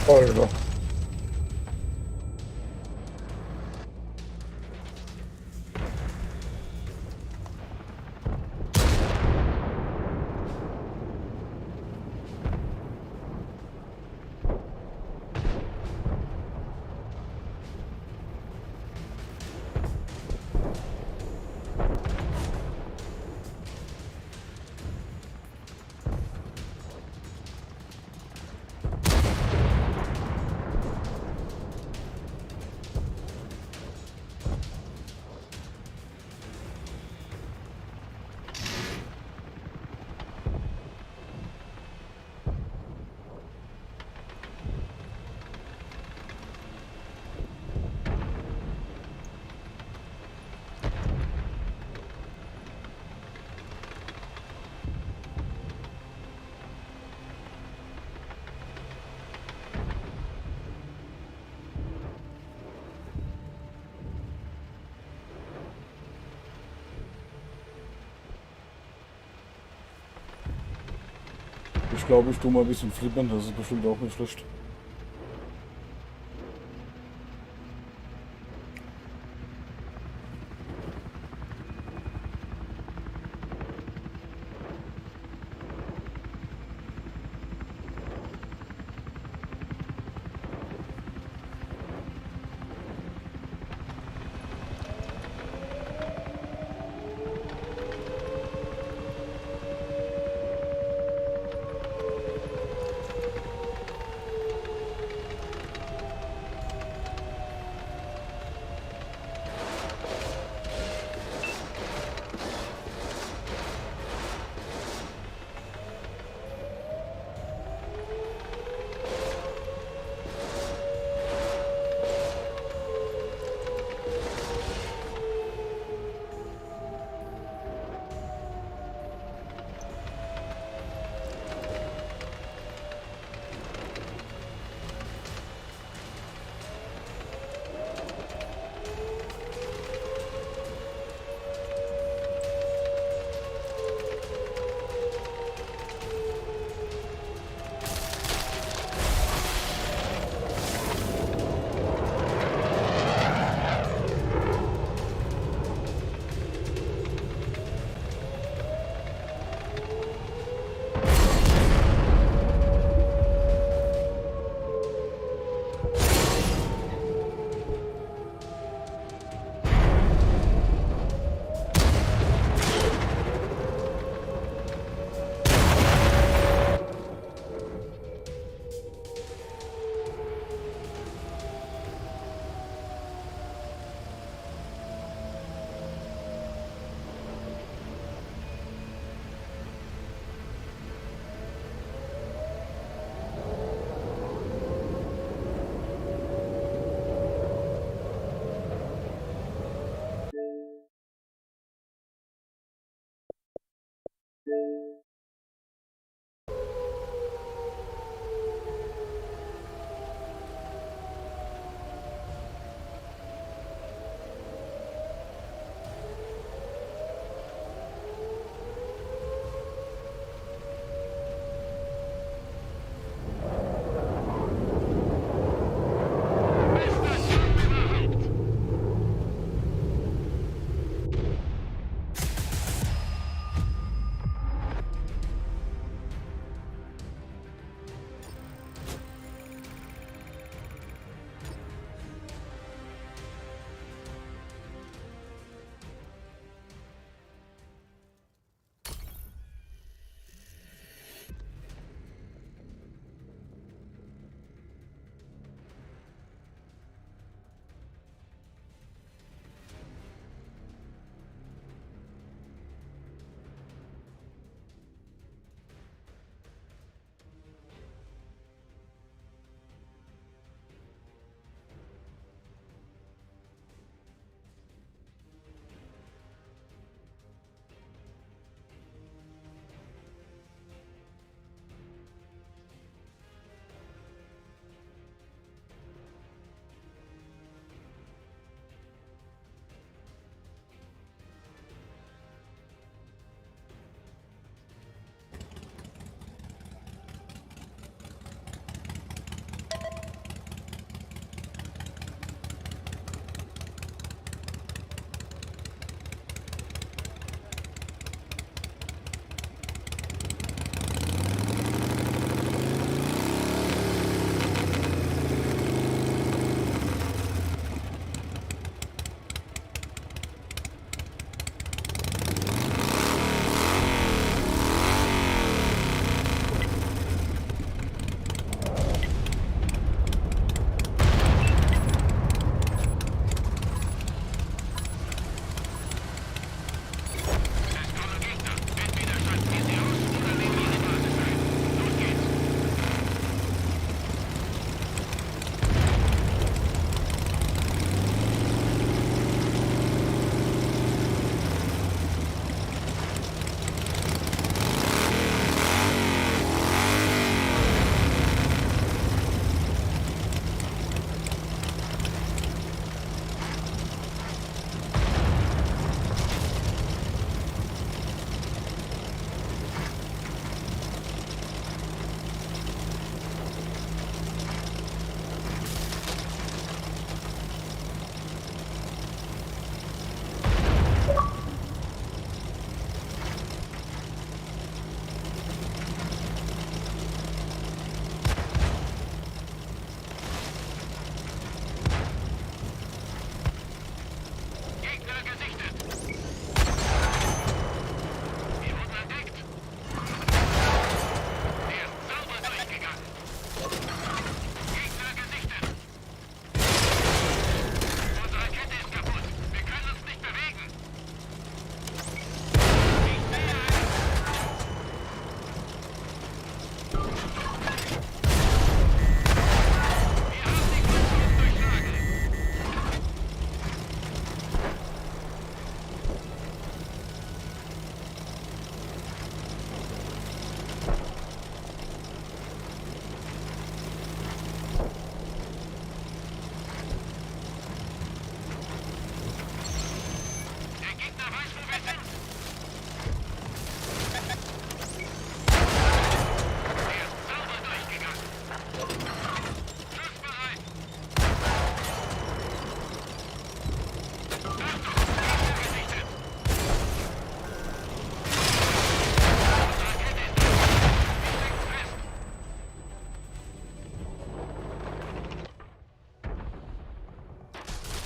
Alter. Ich glaube, ich tue mal ein bisschen flippern, das ist bestimmt auch nicht schlecht.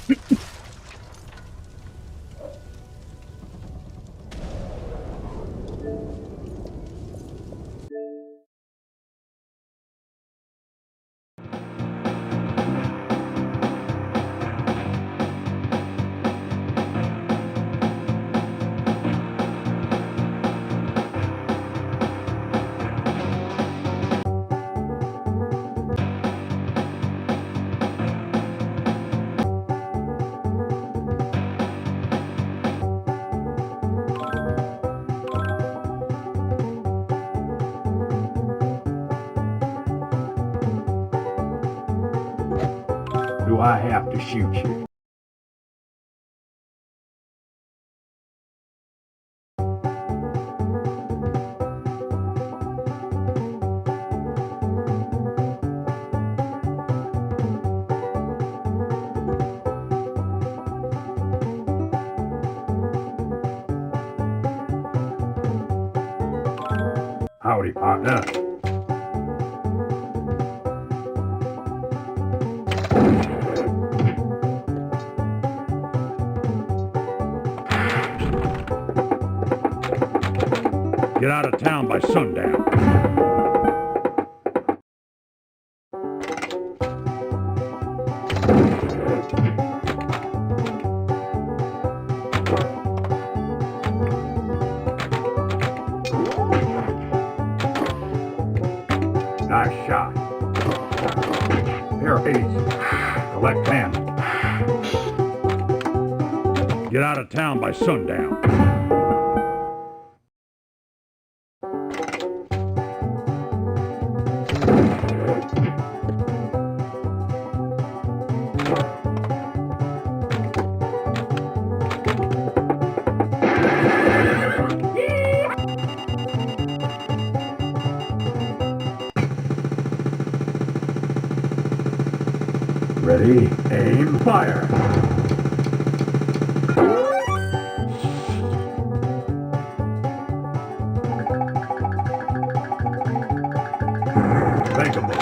Do I have to shoot you? Howdy, partner. Get out of town by sundown. Nice shot. Here, Ace. Collect 10. Get out of town by sundown. Ready, aim, fire. Think of it.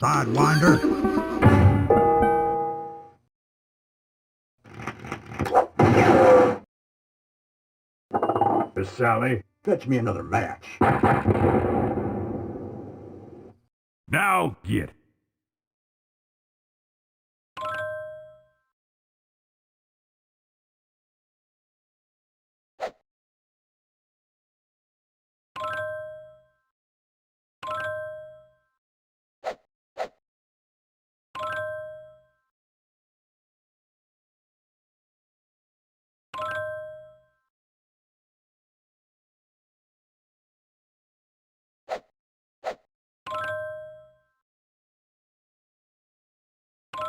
Sidewinder. Miss Sally, fetch me another match. Now get.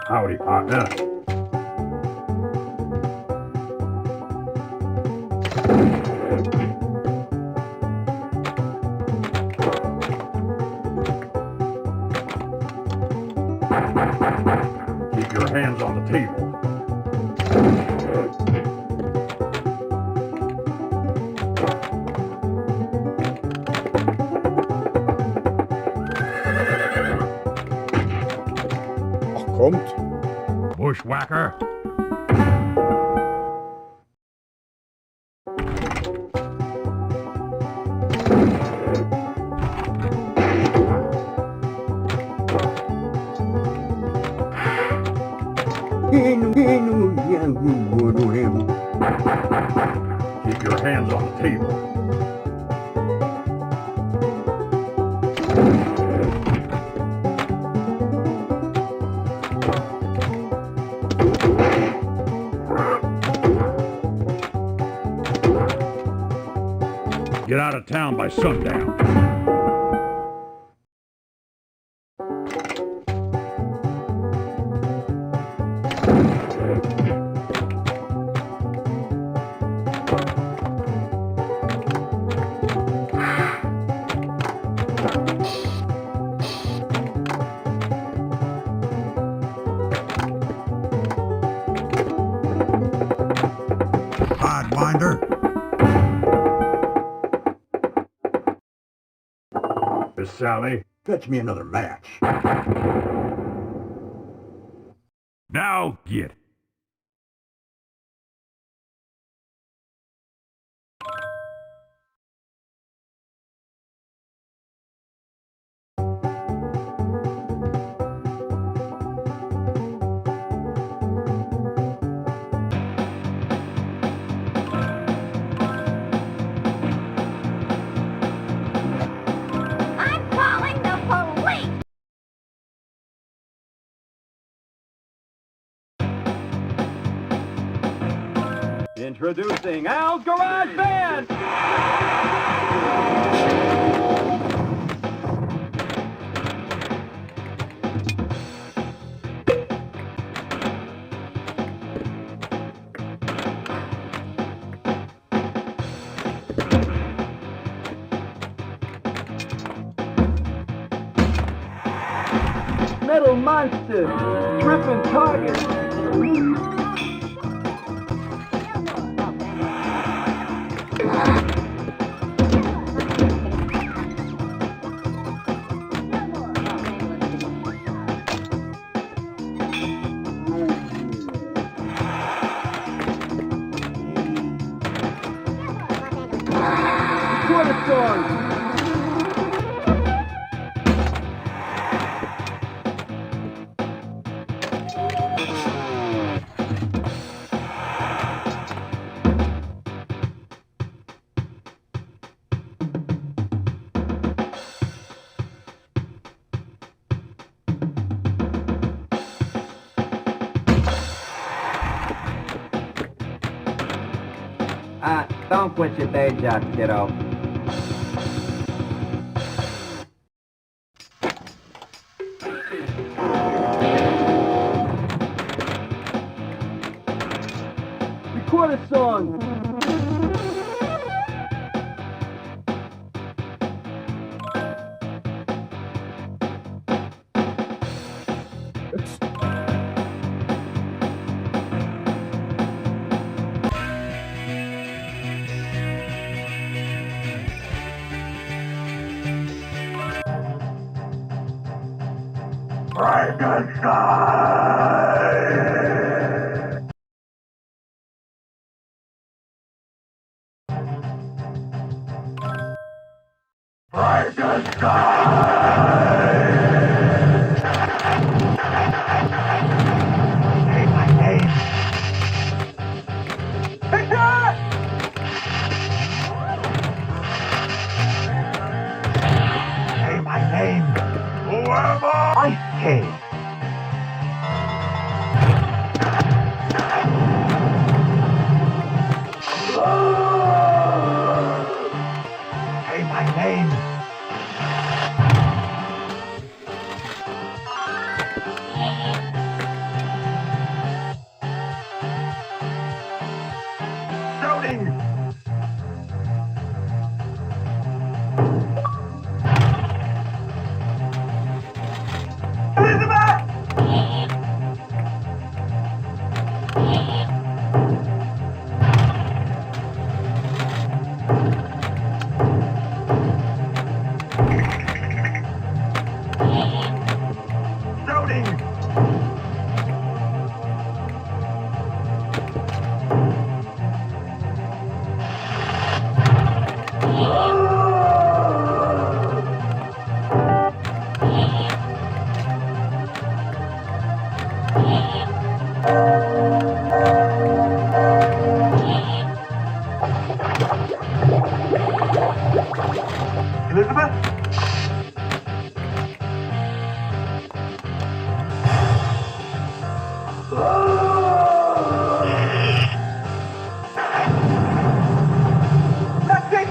Howdy, partner. Keep your hands on the table. Ach, kommt. Bushwhacker. Keep your hands on the table. Get out of town by sundown. out, Miss Sally. Fetch me another match. Now get. I'm calling the police! Introducing Al's Garage Band! Metal monster, tripping target. Quarter song. Don't quit your day job, kiddo. Record a song. Frankenstein! Frankenstein! Say my name. Say my name. Who am I? Ice Cave. Say my name. Shouting. Elizabeth! Shouting. Elizabeth? That's it!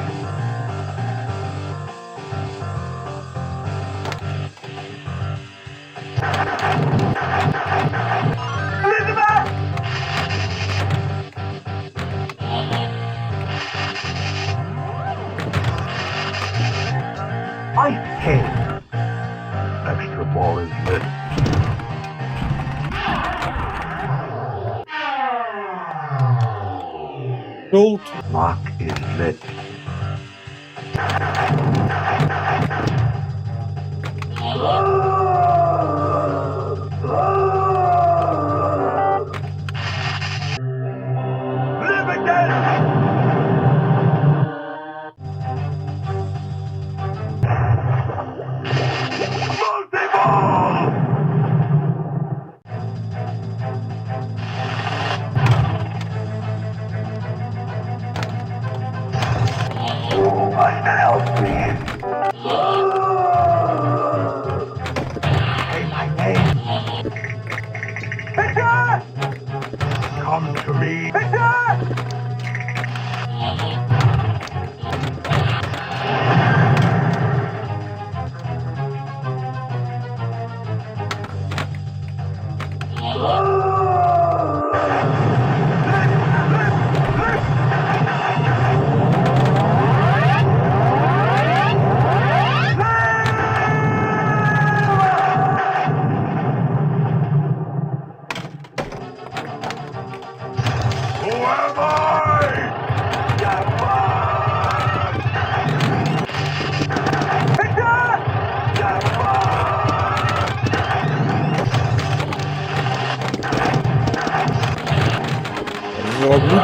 Elizabeth! Ice Cave. Extra ball is lit. Gold. Lock is lit.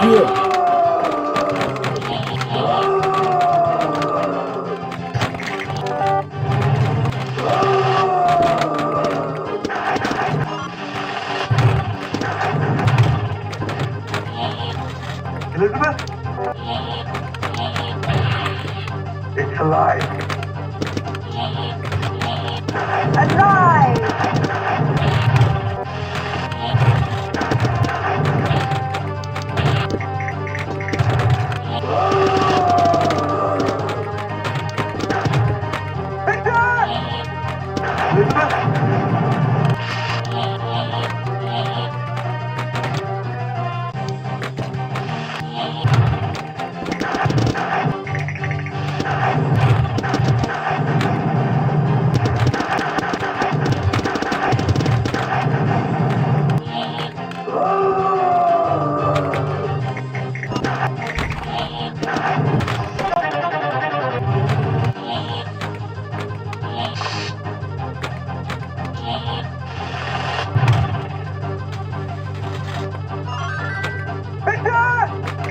mit dir? Elizabeth? It's alive. Alive!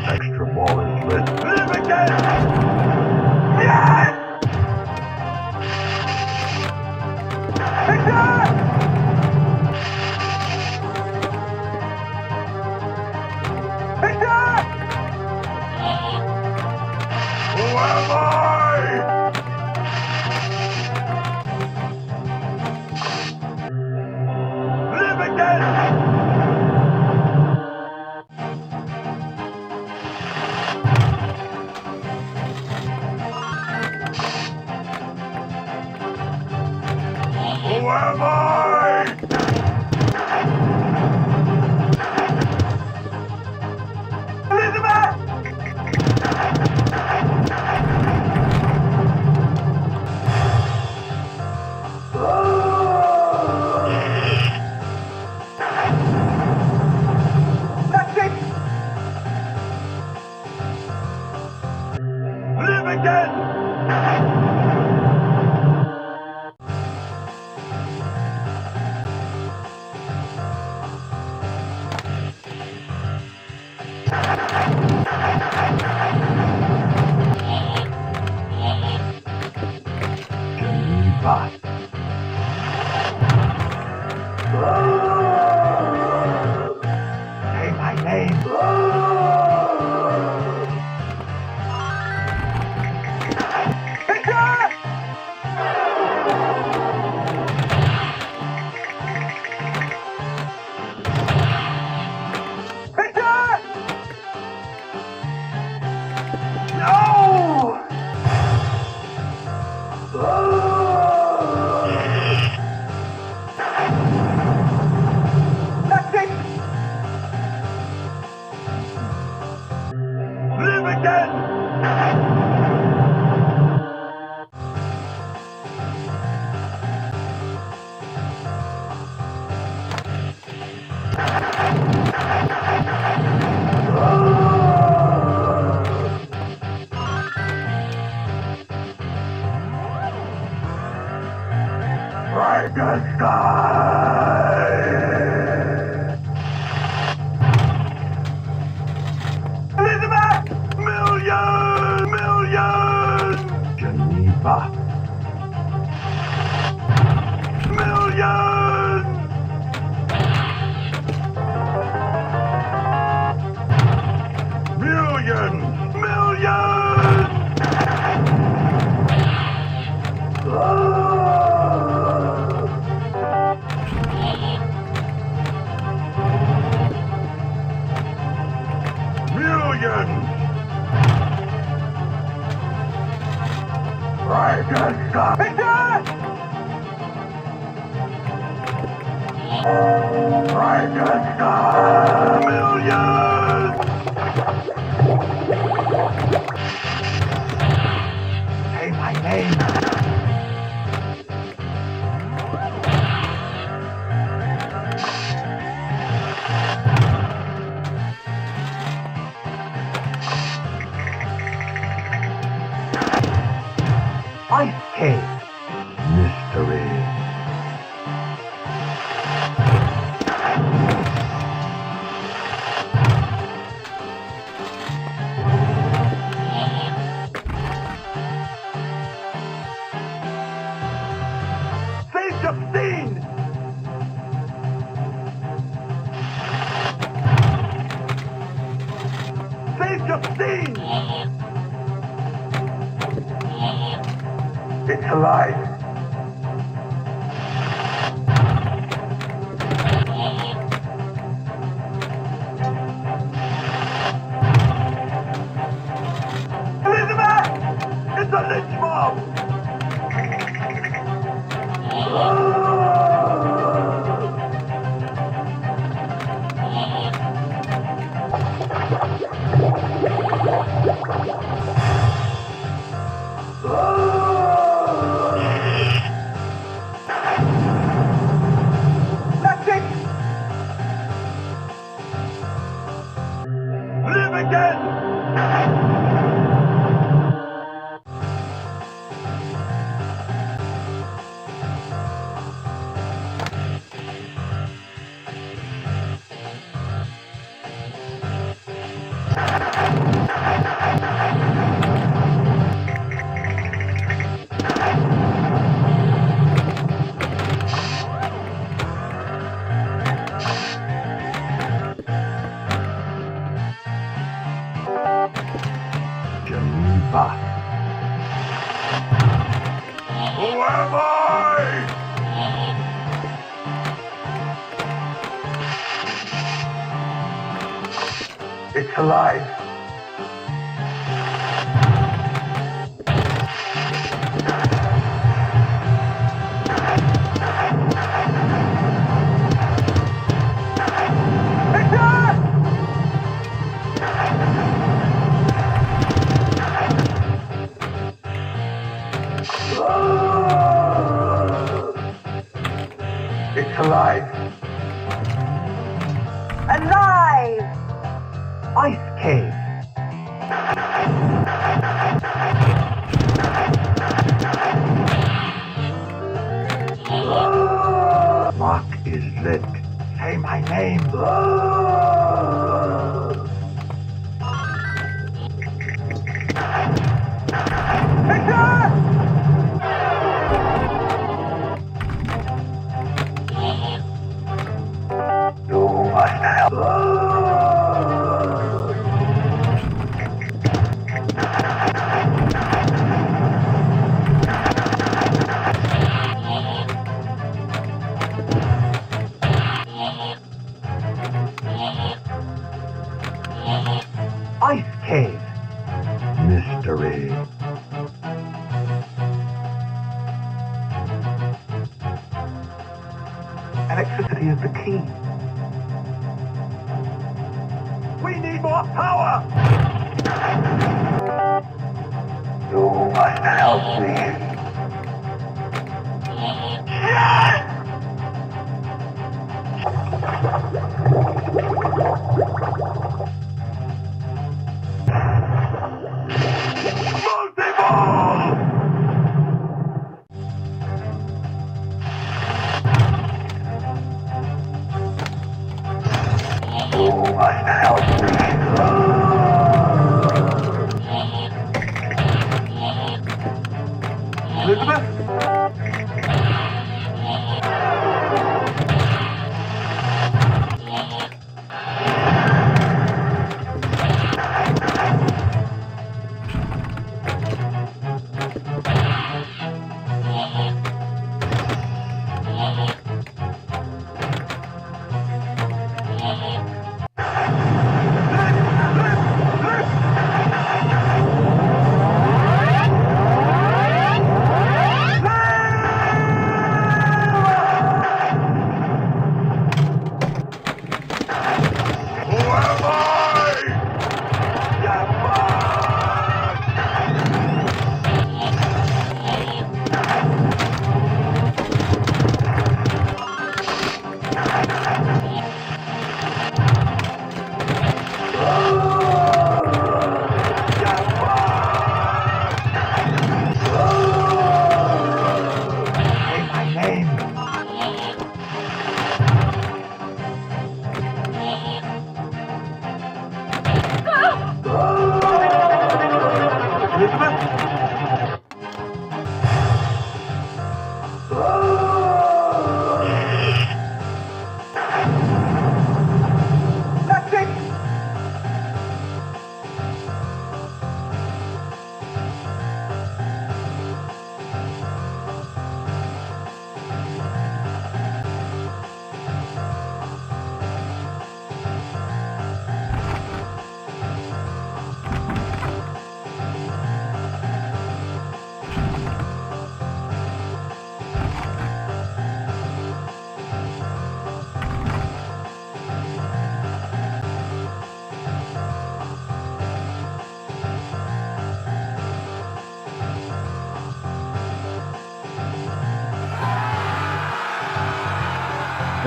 Extra ball is lit. Live again! Yes! Victor! Victor! Who am I? Live again! Who am I? Elizabeth! That's it! Live again! Geneva. Say my name. Victor! Victor! No! That's it! Live again! Frankenstein! Elizabeth! Million! Geneva. Million! Million! Frankenstein! Victor! Frankenstein! Million! Say my name. Ice Cave. Mystery. Justine! Save Justine! It's alive. Elizabeth! It's a lynch mob! That's it! Live again! Geneva. Who am I? It's alive. It's alive. Alive! Ice cave. Mark is lit. Say my name. You must help. Ice cave. Mystery. Electricity is the key. We need more power! You must help me. Yes! Multi-ball! You must help me. Elizabeth?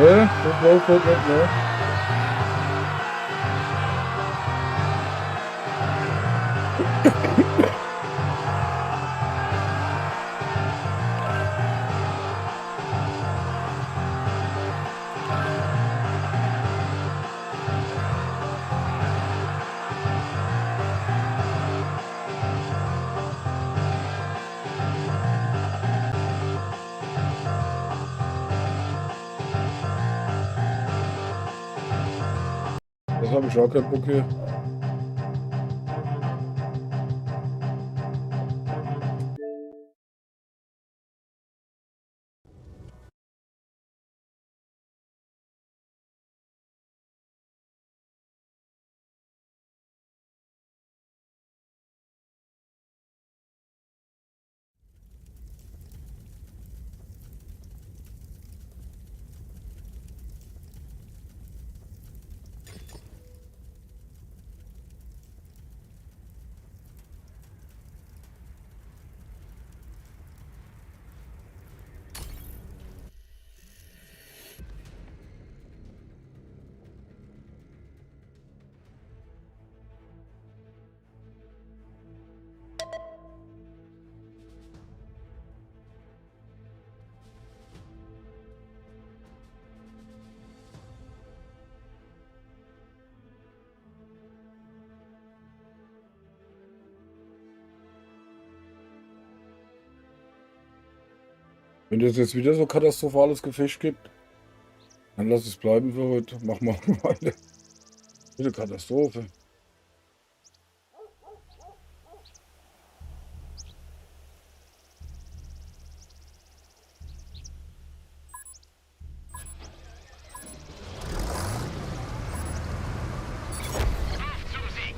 das läuft halt nicht, ne? Das habe ich auch keinen Bock hier. Wenn es jetzt wieder so katastrophales Gefecht gibt, dann lass es bleiben für heute. Mach mal weiter. Eine Katastrophe. Auf zum Sieg!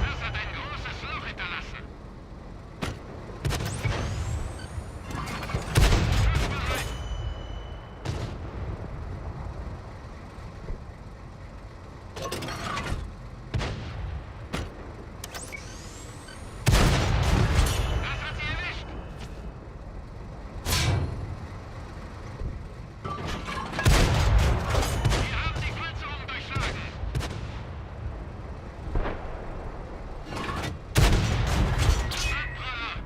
Das hat ein großes Loch hinterlassen. Schussbereit! Das hat sie erwischt! Wir haben die Panzerung durchschlagen. Abpraller!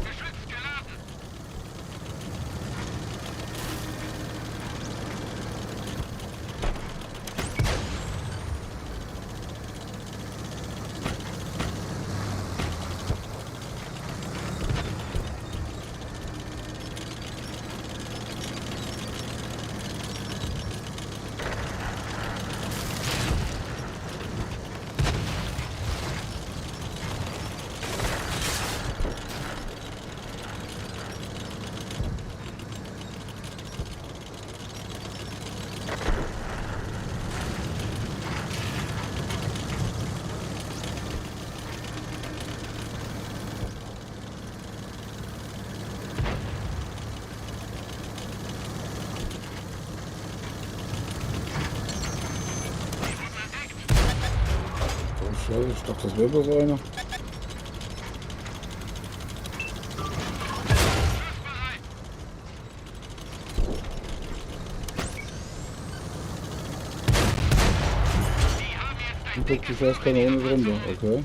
Geschütz geladen! Oh, Scheiße, ich dachte, das wäre bloß einer. Schussbereit! Sie haben jetzt ein Und guckt die Scheißkanone runter. Okay.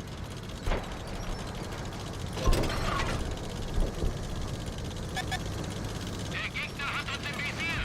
Der Gegner hat uns im Visier!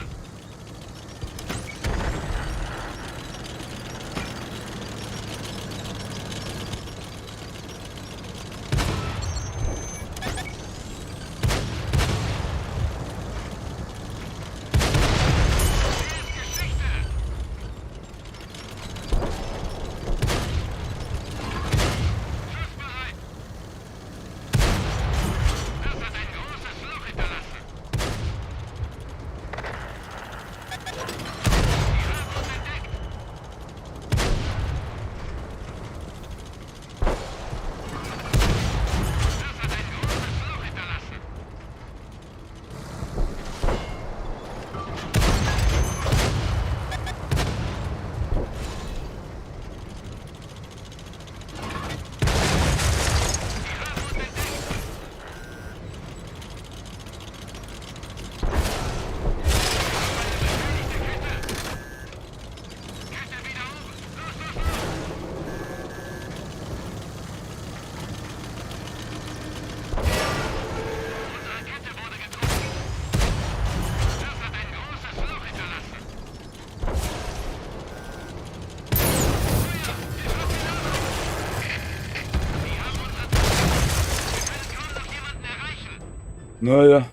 Naja.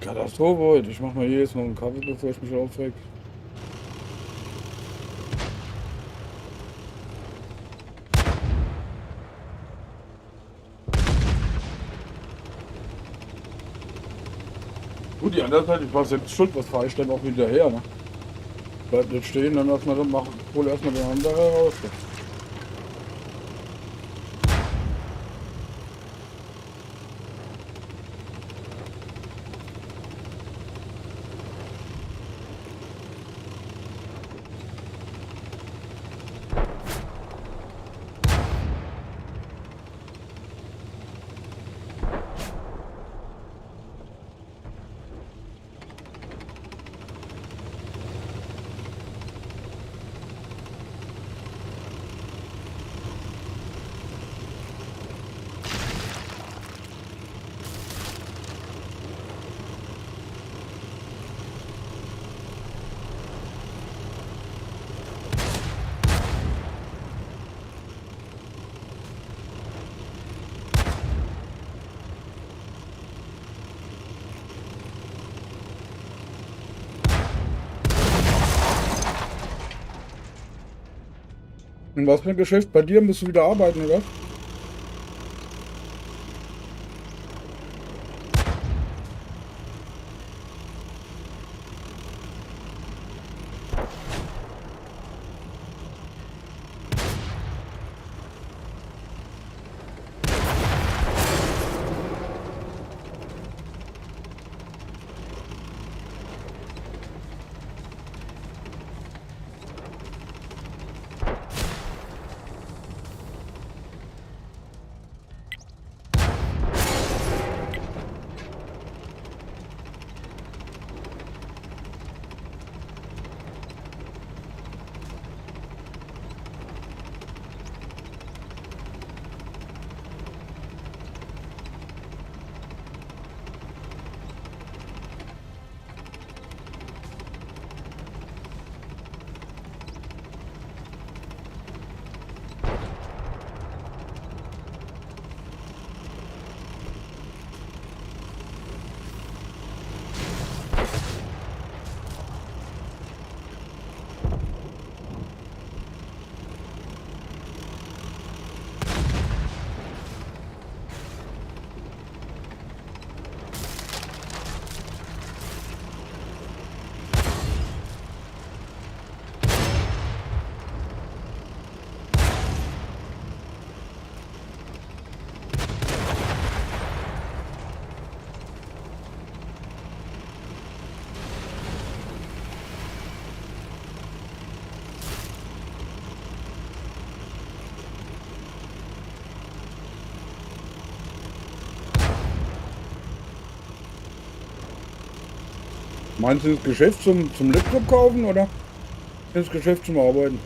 Katastrophe heute. Ich mach mal hier jetzt noch einen Kaffee, bevor ich mich aufreg. Gut, die andere Seite, ich war selbst schuld, was fahre ich dann auch hinterher, ne? Bleibt nicht stehen, dann lass mal dann machen, hol erstmal den anderen raus. Und was für ein Geschäft? Bei dir musst du wieder arbeiten, oder? Meinst du das Geschäft zum Laptop kaufen oder das Geschäft zum Arbeiten?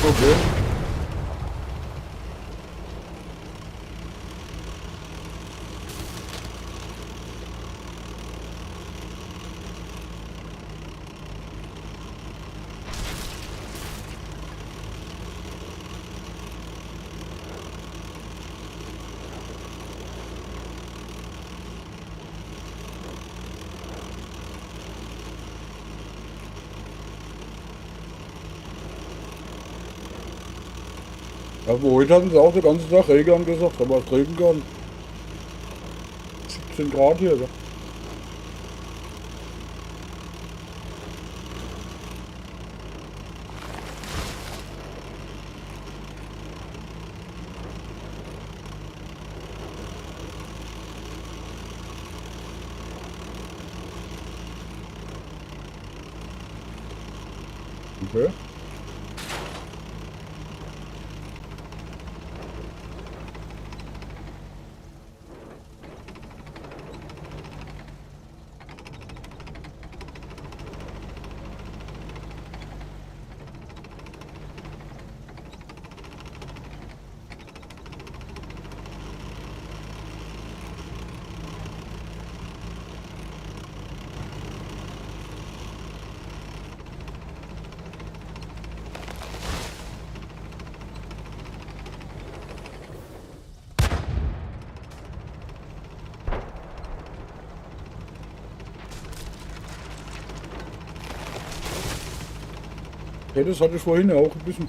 Okay. Aber heute hatten sie auch den ganzen Tag Regen angesagt, aber es regnet gar nicht. 17 Grad hier. Ja. Okay. Ja, das hatte ich vorhin auch ein bisschen.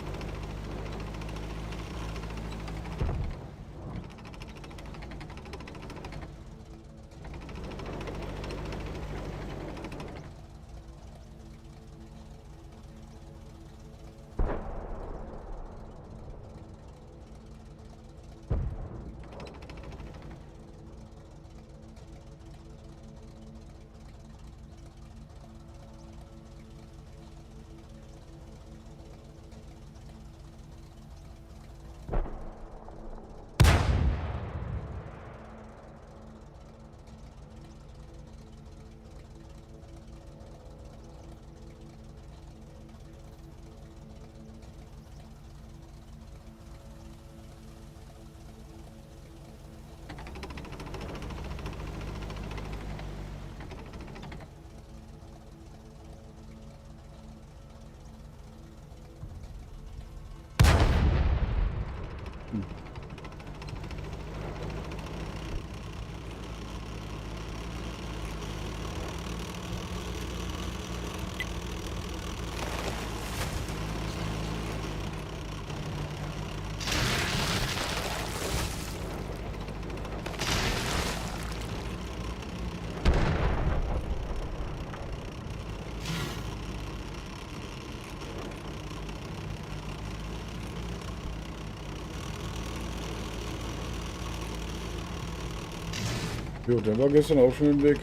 Jo, der war gestern auch schon im Weg.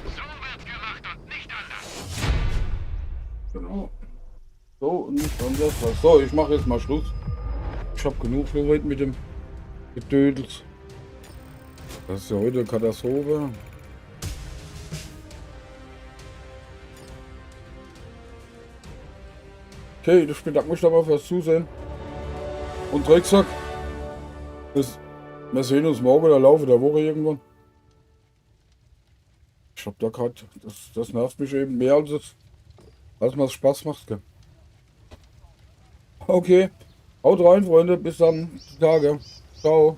So wird gemacht und nicht anders. Genau. So, und nicht anders. So, ich mache jetzt mal Schluss. Ich habe genug für heute mit dem Gedödels. Das ist ja heute eine Katastrophe. Okay, ich bedanke mich dabei fürs Zusehen. Und Drecksack. Wir sehen uns morgen oder Laufe der Woche irgendwann. Ich hab da gerade, das nervt mich eben mehr als mir Spaß macht. Gell? Okay, haut rein, Freunde. Bis dann. Die Tage. Ciao.